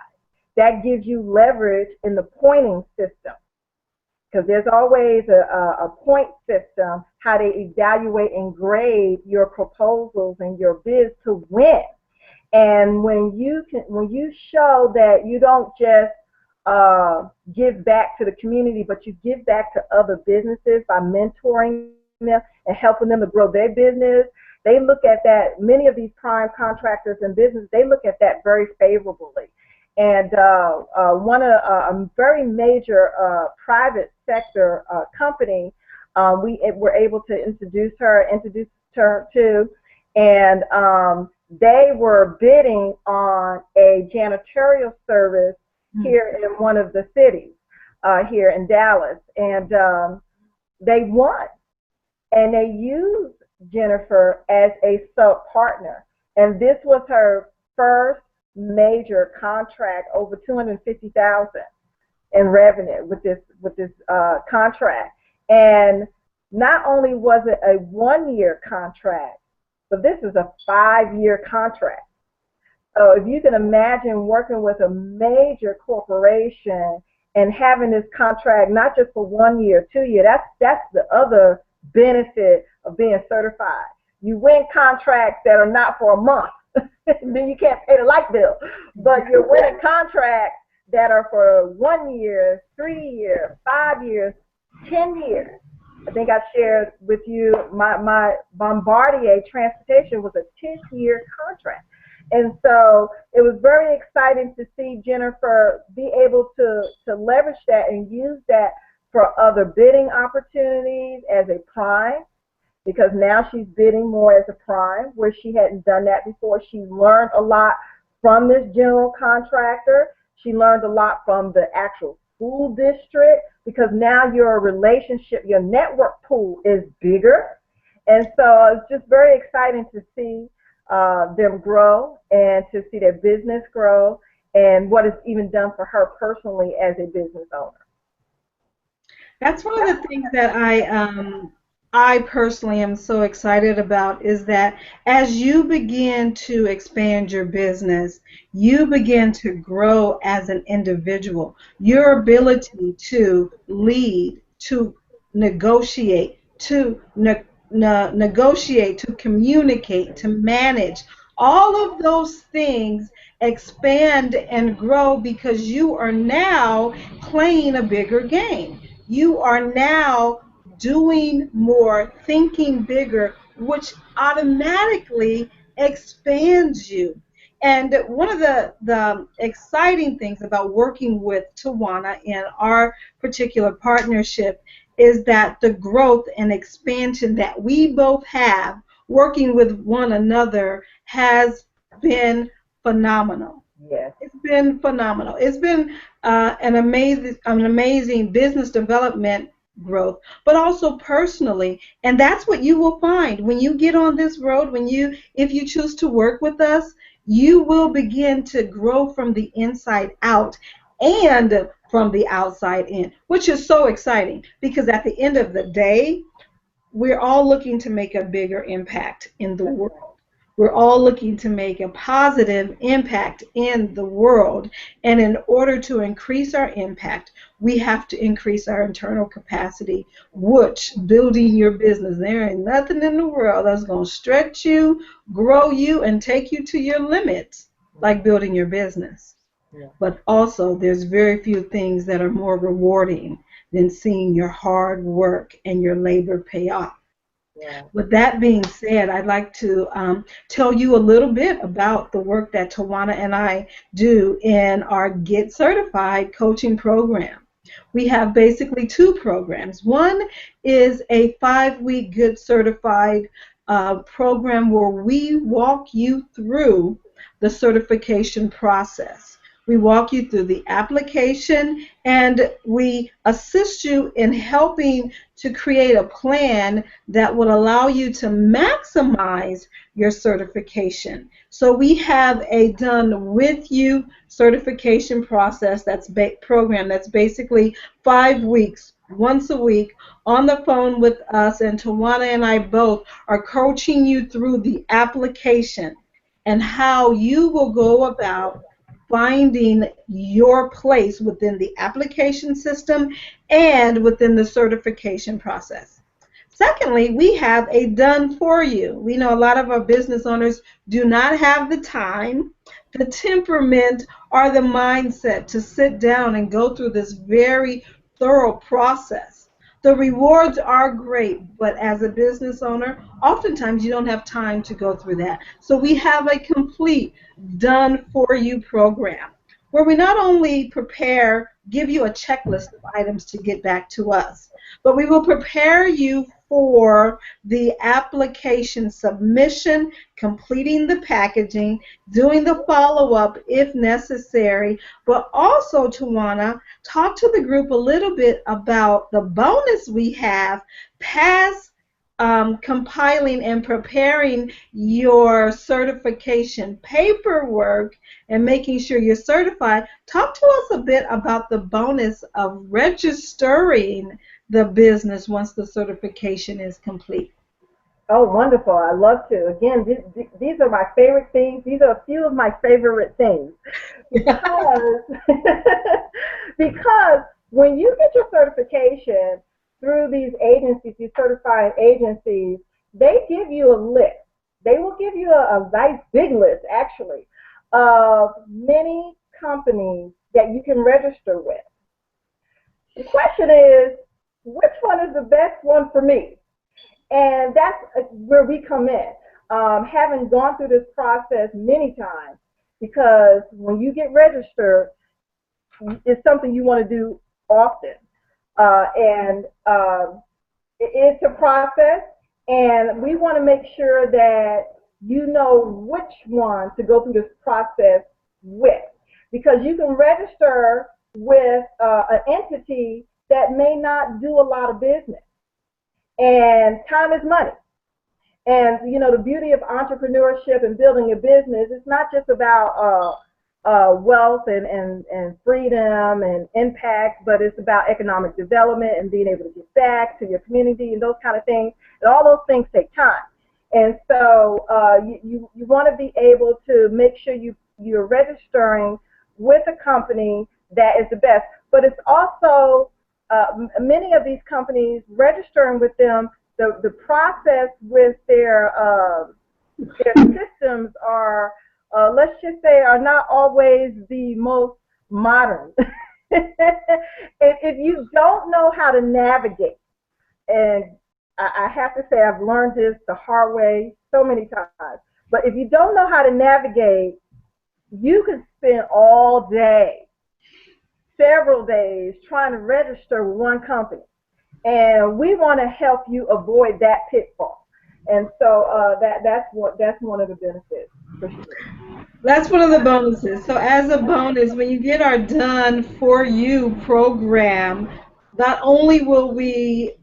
That gives you leverage in the pointing system because there's always a point system how they evaluate and grade your proposals and your bids to win. And when you show that you don't just give back to the community, but you give back to other businesses by mentoring them and helping them to grow their business, they look at that. Many of these prime contractors and business, they look at that very favorably. And one of a very major private sector company, we were able to introduce her to, and they were bidding on a janitorial service here in one of the cities here in Dallas, and they won, and they used Jennifer as a sub partner, and this was her first major contract over 250,000 in revenue with this contract. And not only was it a 1 year contract, but this is a 5 year contract. So if you can imagine working with a major corporation and having this contract not just for 1 year, 2 year, that's the other benefit of being certified. You win contracts that are not for a month, then you can't pay the light bill. But you're winning contracts that are for 1 year, 3 years, 5 years, 10 years. I think I shared with you my Bombardier transportation was a 10-year contract. And so it was very exciting to see Jennifer be able to leverage that and use that for other bidding opportunities as a prime, because now she's bidding more as a prime, where she hadn't done that before. She learned a lot from this general contractor. She learned a lot from the actual school district, because now your relationship, your network pool is bigger. And so it's just very exciting to see them grow and to see their business grow and what it's even done for her personally as a business owner. That's one of the things that I personally am so excited about is that as you begin to expand your business, you begin to grow as an individual. Your ability to lead, to negotiate, negotiate, to communicate, to manage, all of those things expand and grow because you are now playing a bigger game. You are now doing more, thinking bigger, which automatically expands you. And one of the exciting things about working with Tawana in our particular partnership is that the growth and expansion that we both have working with one another has been phenomenal. Yes. It's been phenomenal. It's been an amazing business development growth, but also personally. And that's what you will find when you get on this road. If you choose to work with us, you will begin to grow from the inside out and from the outside in, which is so exciting because at the end of the day, we're all looking to make a bigger impact in the That's world. right. We're all looking to make a positive impact in the world. And in order to increase our impact, we have to increase our internal capacity, which building your business, there ain't nothing in the world that's going to stretch you, grow you, and take you to your limits like Mhm. building your business. Yeah. But also, there's very few things that are more rewarding than seeing your hard work and your labor pay off. Right. With that being said, I'd like to tell you a little bit about the work that Tawana and I do in our Get Certified coaching program. We have basically two programs. One is a 5-week Get Certified program where we walk you through the certification process. We walk you through the application and we assist you in helping to create a plan that would allow you to maximize your certification. So we have a done with you certification process program that's basically 5 weeks, once a week, on the phone with us, and Tawana and I both are coaching you through the application and how you will go about finding your place within the application system and within the certification process. Secondly, we have a done for you. We know a lot of our business owners do not have the time, the temperament, or the mindset to sit down and go through this very thorough process. The rewards are great, but as a business owner, oftentimes you don't have time to go through that. So we have a complete done for you program where we not only give you a checklist of items to get back to us, but we will prepare you for the application submission, completing the packaging, doing the follow-up if necessary, but also, Tawana, talk to the group a little bit about the bonus we have past compiling and preparing your certification paperwork and making sure you're certified. Talk to us a bit about the bonus of registering the business once the certification is complete. Oh, wonderful. I love to. Again, these are my favorite things. These are a few of my favorite things because because when you get your certification through these agencies, these certifying agencies, they give you a list. They will give you a nice big list, actually, of many companies that you can register with. The question is, which one is the best one for me? And that's where we come in, having gone through this process many times, because when you get registered, it's something you want to do often. And it's a process, and we want to make sure that you know which one to go through this process with, because you can register with an entity that may not do a lot of business, and time is money. And you know, the beauty of entrepreneurship and building a business is not just about wealth and freedom and impact, but it's about economic development and being able to give back to your community and those kind of things. And all those things take time. And so you want to be able to make sure you're registering with a company that is the best. But it's also many of these companies, registering with them, the process with their systems are, let's just say, are not always the most modern. If you don't know how to navigate, and I have to say I've learned this the hard way so many times, but if you don't know how to navigate You could spend all day, several days, trying to register with one company. And we want to help you avoid that pitfall. And so that's one of the benefits for sure. That's one of the bonuses. So, as a bonus, when you get our Done For You program, not only will we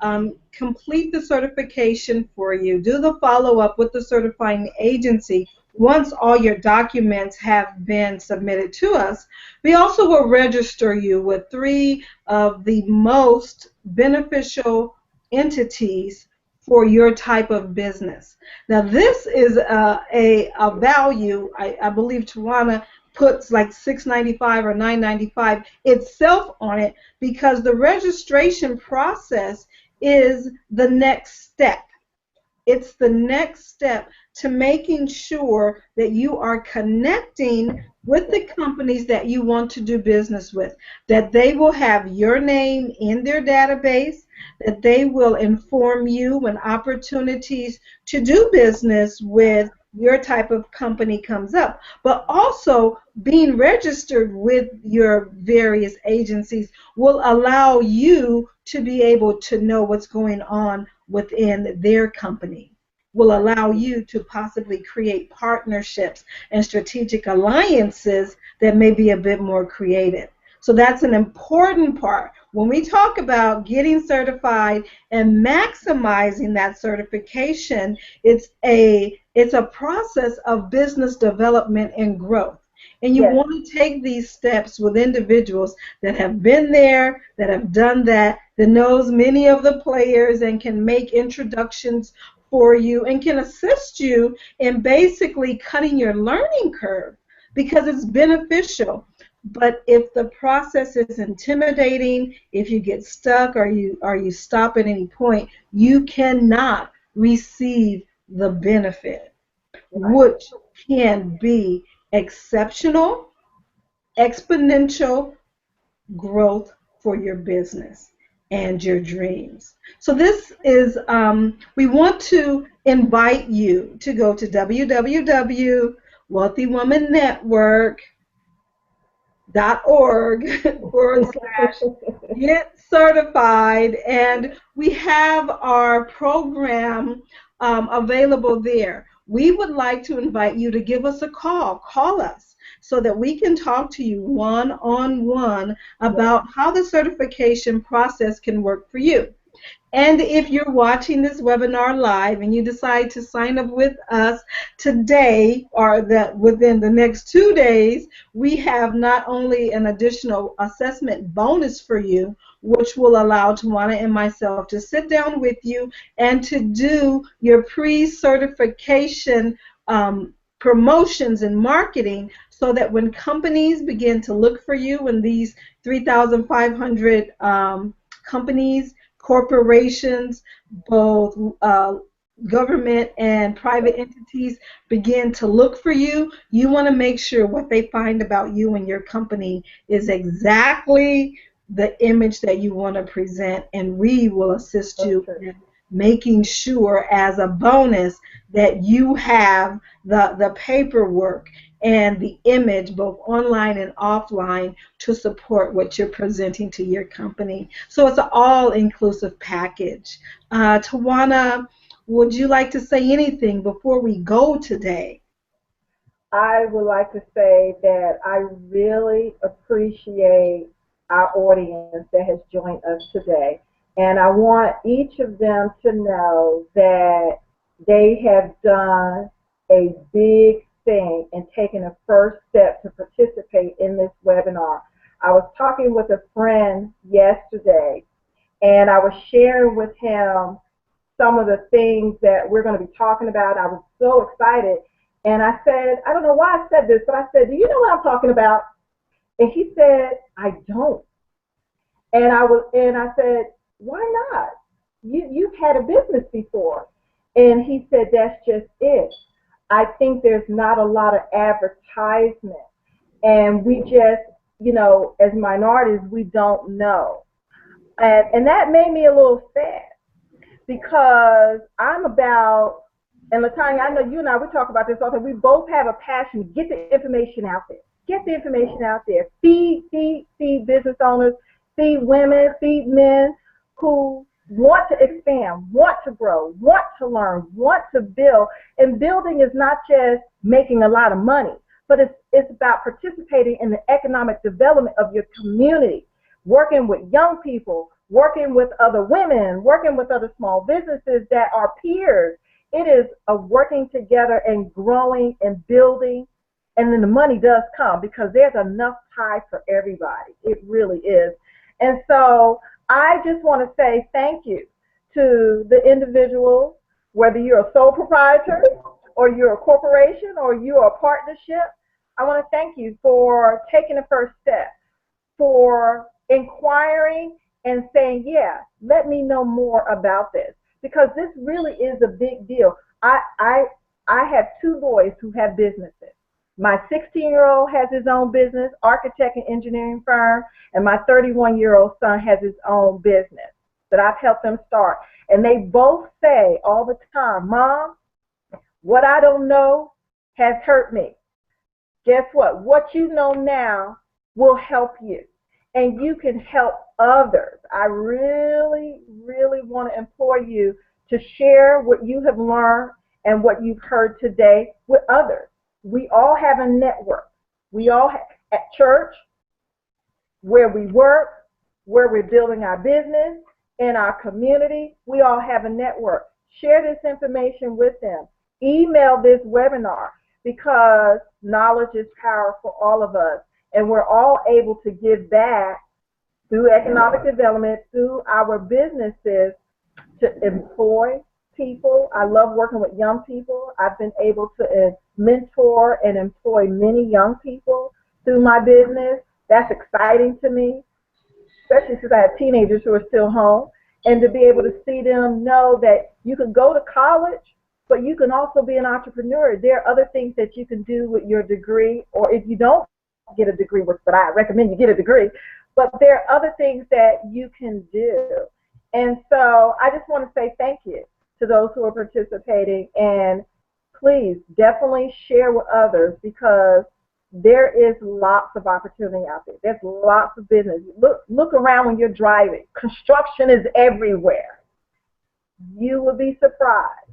complete the certification for you, do the follow up with the certifying agency once all your documents have been submitted to us, we also will register you with three of the most beneficial entities for your type of business. Now, this is a value, I believe Tawana puts like $6.95 or $9.95 itself on it because the registration process is the next step. It's the next step to making sure that you are connecting with the companies that you want to do business with, that they will have your name in their database, that they will inform you when opportunities to do business with your type of company comes up. But also being registered with your various agencies will allow you to be able to know what's going on within their company, will Right. allow you to possibly create partnerships and strategic alliances that may be a bit more creative. So that's an important part. When we talk about getting certified and maximizing that certification, it's a process of business development and growth. And you Yes. want to take these steps with individuals that have been there, that have done that knows many of the players and can make introductions for you and can assist you in basically cutting your learning curve because it's beneficial. But if the process is intimidating, if you get stuck or you stop at any point, you cannot receive the benefit, Right. which can be exceptional, exponential growth for your business and your dreams. So this is, we want to invite you to go to www.wealthywomannetwork.org / get certified, and we have our program available there. We would like to invite you to give us a call. Call us so that we can talk to you one-on-one Yes. about how the certification process can work for you. And if you're watching this webinar live and you decide to sign up with us today or that within the next 2 days, we have not only an additional assessment bonus for you, which will allow Tawana and myself to sit down with you and to do your pre-certification promotions and marketing so that when companies begin to look for you, when these 3,500 companies, corporations, both government and private entities begin to look for you, you want to make sure what they find about you and your company is exactly the image that you want to present, and we will assist That's you true. in making sure as a bonus that you have the paperwork and the image both online and offline to support what you're presenting to your company. So it's an all-inclusive package. Tawana, would you like to say anything before we go today? I would like to say that I really appreciate our audience that has joined us today. And I want each of them to know that they have done a big thing and taken a first step to participate in this webinar. I was talking with a friend yesterday, and I was sharing with him some of the things that we're going to be talking about. I was so excited. And I said, I don't know why I said this, but I said, do you know what I'm talking about? And he said, I don't. And I said, why not? You've had a business before. And he said, that's just it. I think there's not a lot of advertisement. And we just, as minorities, we don't know. And that made me a little sad because I'm about And Latanya, I know you and I, we talk about this all the time. We both have a passion to get the information out there. Get the information out there. Feed business owners, feed women, feed men who want to expand, want to grow, want to learn, want to build. And building is not just making a lot of money, but it's about participating in the economic development of your community, working with young people, working with other women, working with other small businesses that are peers. It is a working together and growing and building, and then the money does come because there's enough pie for everybody. It really is. And so I just want to say thank you to the individuals, whether you're a sole proprietor or you're a corporation or you're a partnership. I want to thank you for taking the first step, for inquiring and saying, yeah, let me know more about this, because this really is a big deal. I have two boys who have businesses. My 16-year-old has his own business, architect and engineering firm, and my 31-year-old son has his own business that I've helped them start. And they both say all the time, Mom, what I don't know has hurt me. Guess what? What you know now will help you, and you can help others. I really, really want to implore you to share what you have learned and what you've heard today with others. We all have a network. We all have, at church, where we work, where we're building our business, in our community, we all have a network. Share this information with them. Email this webinar, because knowledge is power for all of us, and we're all able to give back through economic development, through our businesses, to employ people. I love working with young people. I've been able to mentor and employ many young people through my business. That's exciting to me, especially since I have teenagers who are still home, and to be able to see them know that you can go to college, but you can also be an entrepreneur. There are other things that you can do with your degree, or if you don't get a degree, but I recommend you get a degree, but there are other things that you can do. And so I just want to say thank you to those who are participating, and please definitely share with others, because there is lots of opportunity out there. There's lots of business. Look around when you're driving. Construction is everywhere. You will be surprised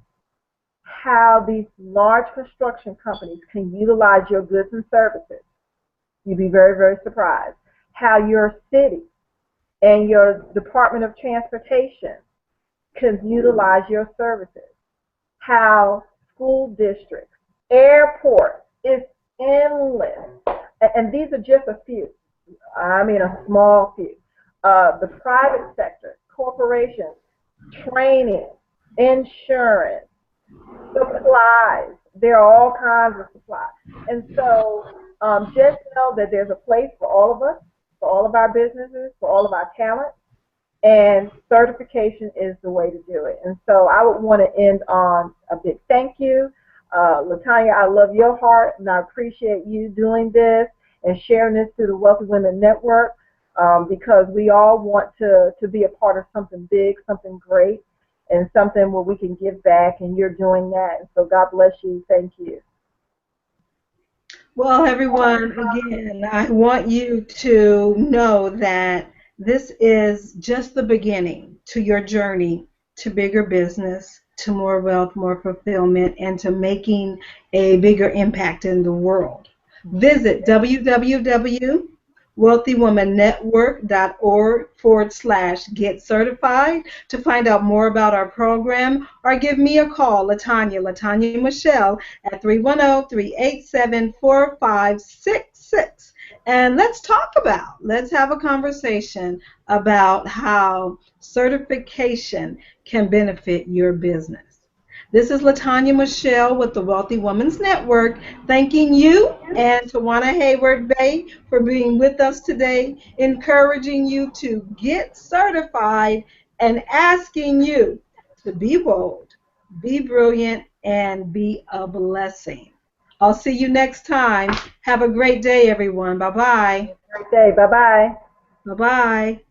how these large construction companies can utilize your goods and services. You'd be very, very surprised how your city and your Department of Transportation can utilize your services, how school districts, airports, it's endless. And these are just a few. I mean, a small few. The private sector, corporations, training, insurance, supplies. There are all kinds of supplies. And so just know that there's a place for all of us, for all of our businesses, for all of our talent, and certification is the way to do it. And so I would want to end on a big thank you. Latanya, I love your heart, and I appreciate you doing this and sharing this through the Wealthy Women Network, because we all want to be a part of something big, something great, and something where we can give back, and you're doing that. And so God bless you. Thank you. Well, everyone, again, I want you to know that this is just the beginning to your journey to bigger business, to more wealth, more fulfillment, and to making a bigger impact in the world. Visit www.wealthywomannetwork.org/get certified to find out more about our program, or give me a call, Latanya Michelle, at 310-387-4566. And let's have a conversation about how certification can benefit your business. This is Latanya Michelle with the Wealthy Women's Network, thanking you and Tawana Hayward Bay for being with us today, encouraging you to get certified and asking you to be bold, be brilliant, and be a blessing. I'll see you next time. Have a great day, everyone. Bye-bye. Great day. Bye-bye. Bye-bye.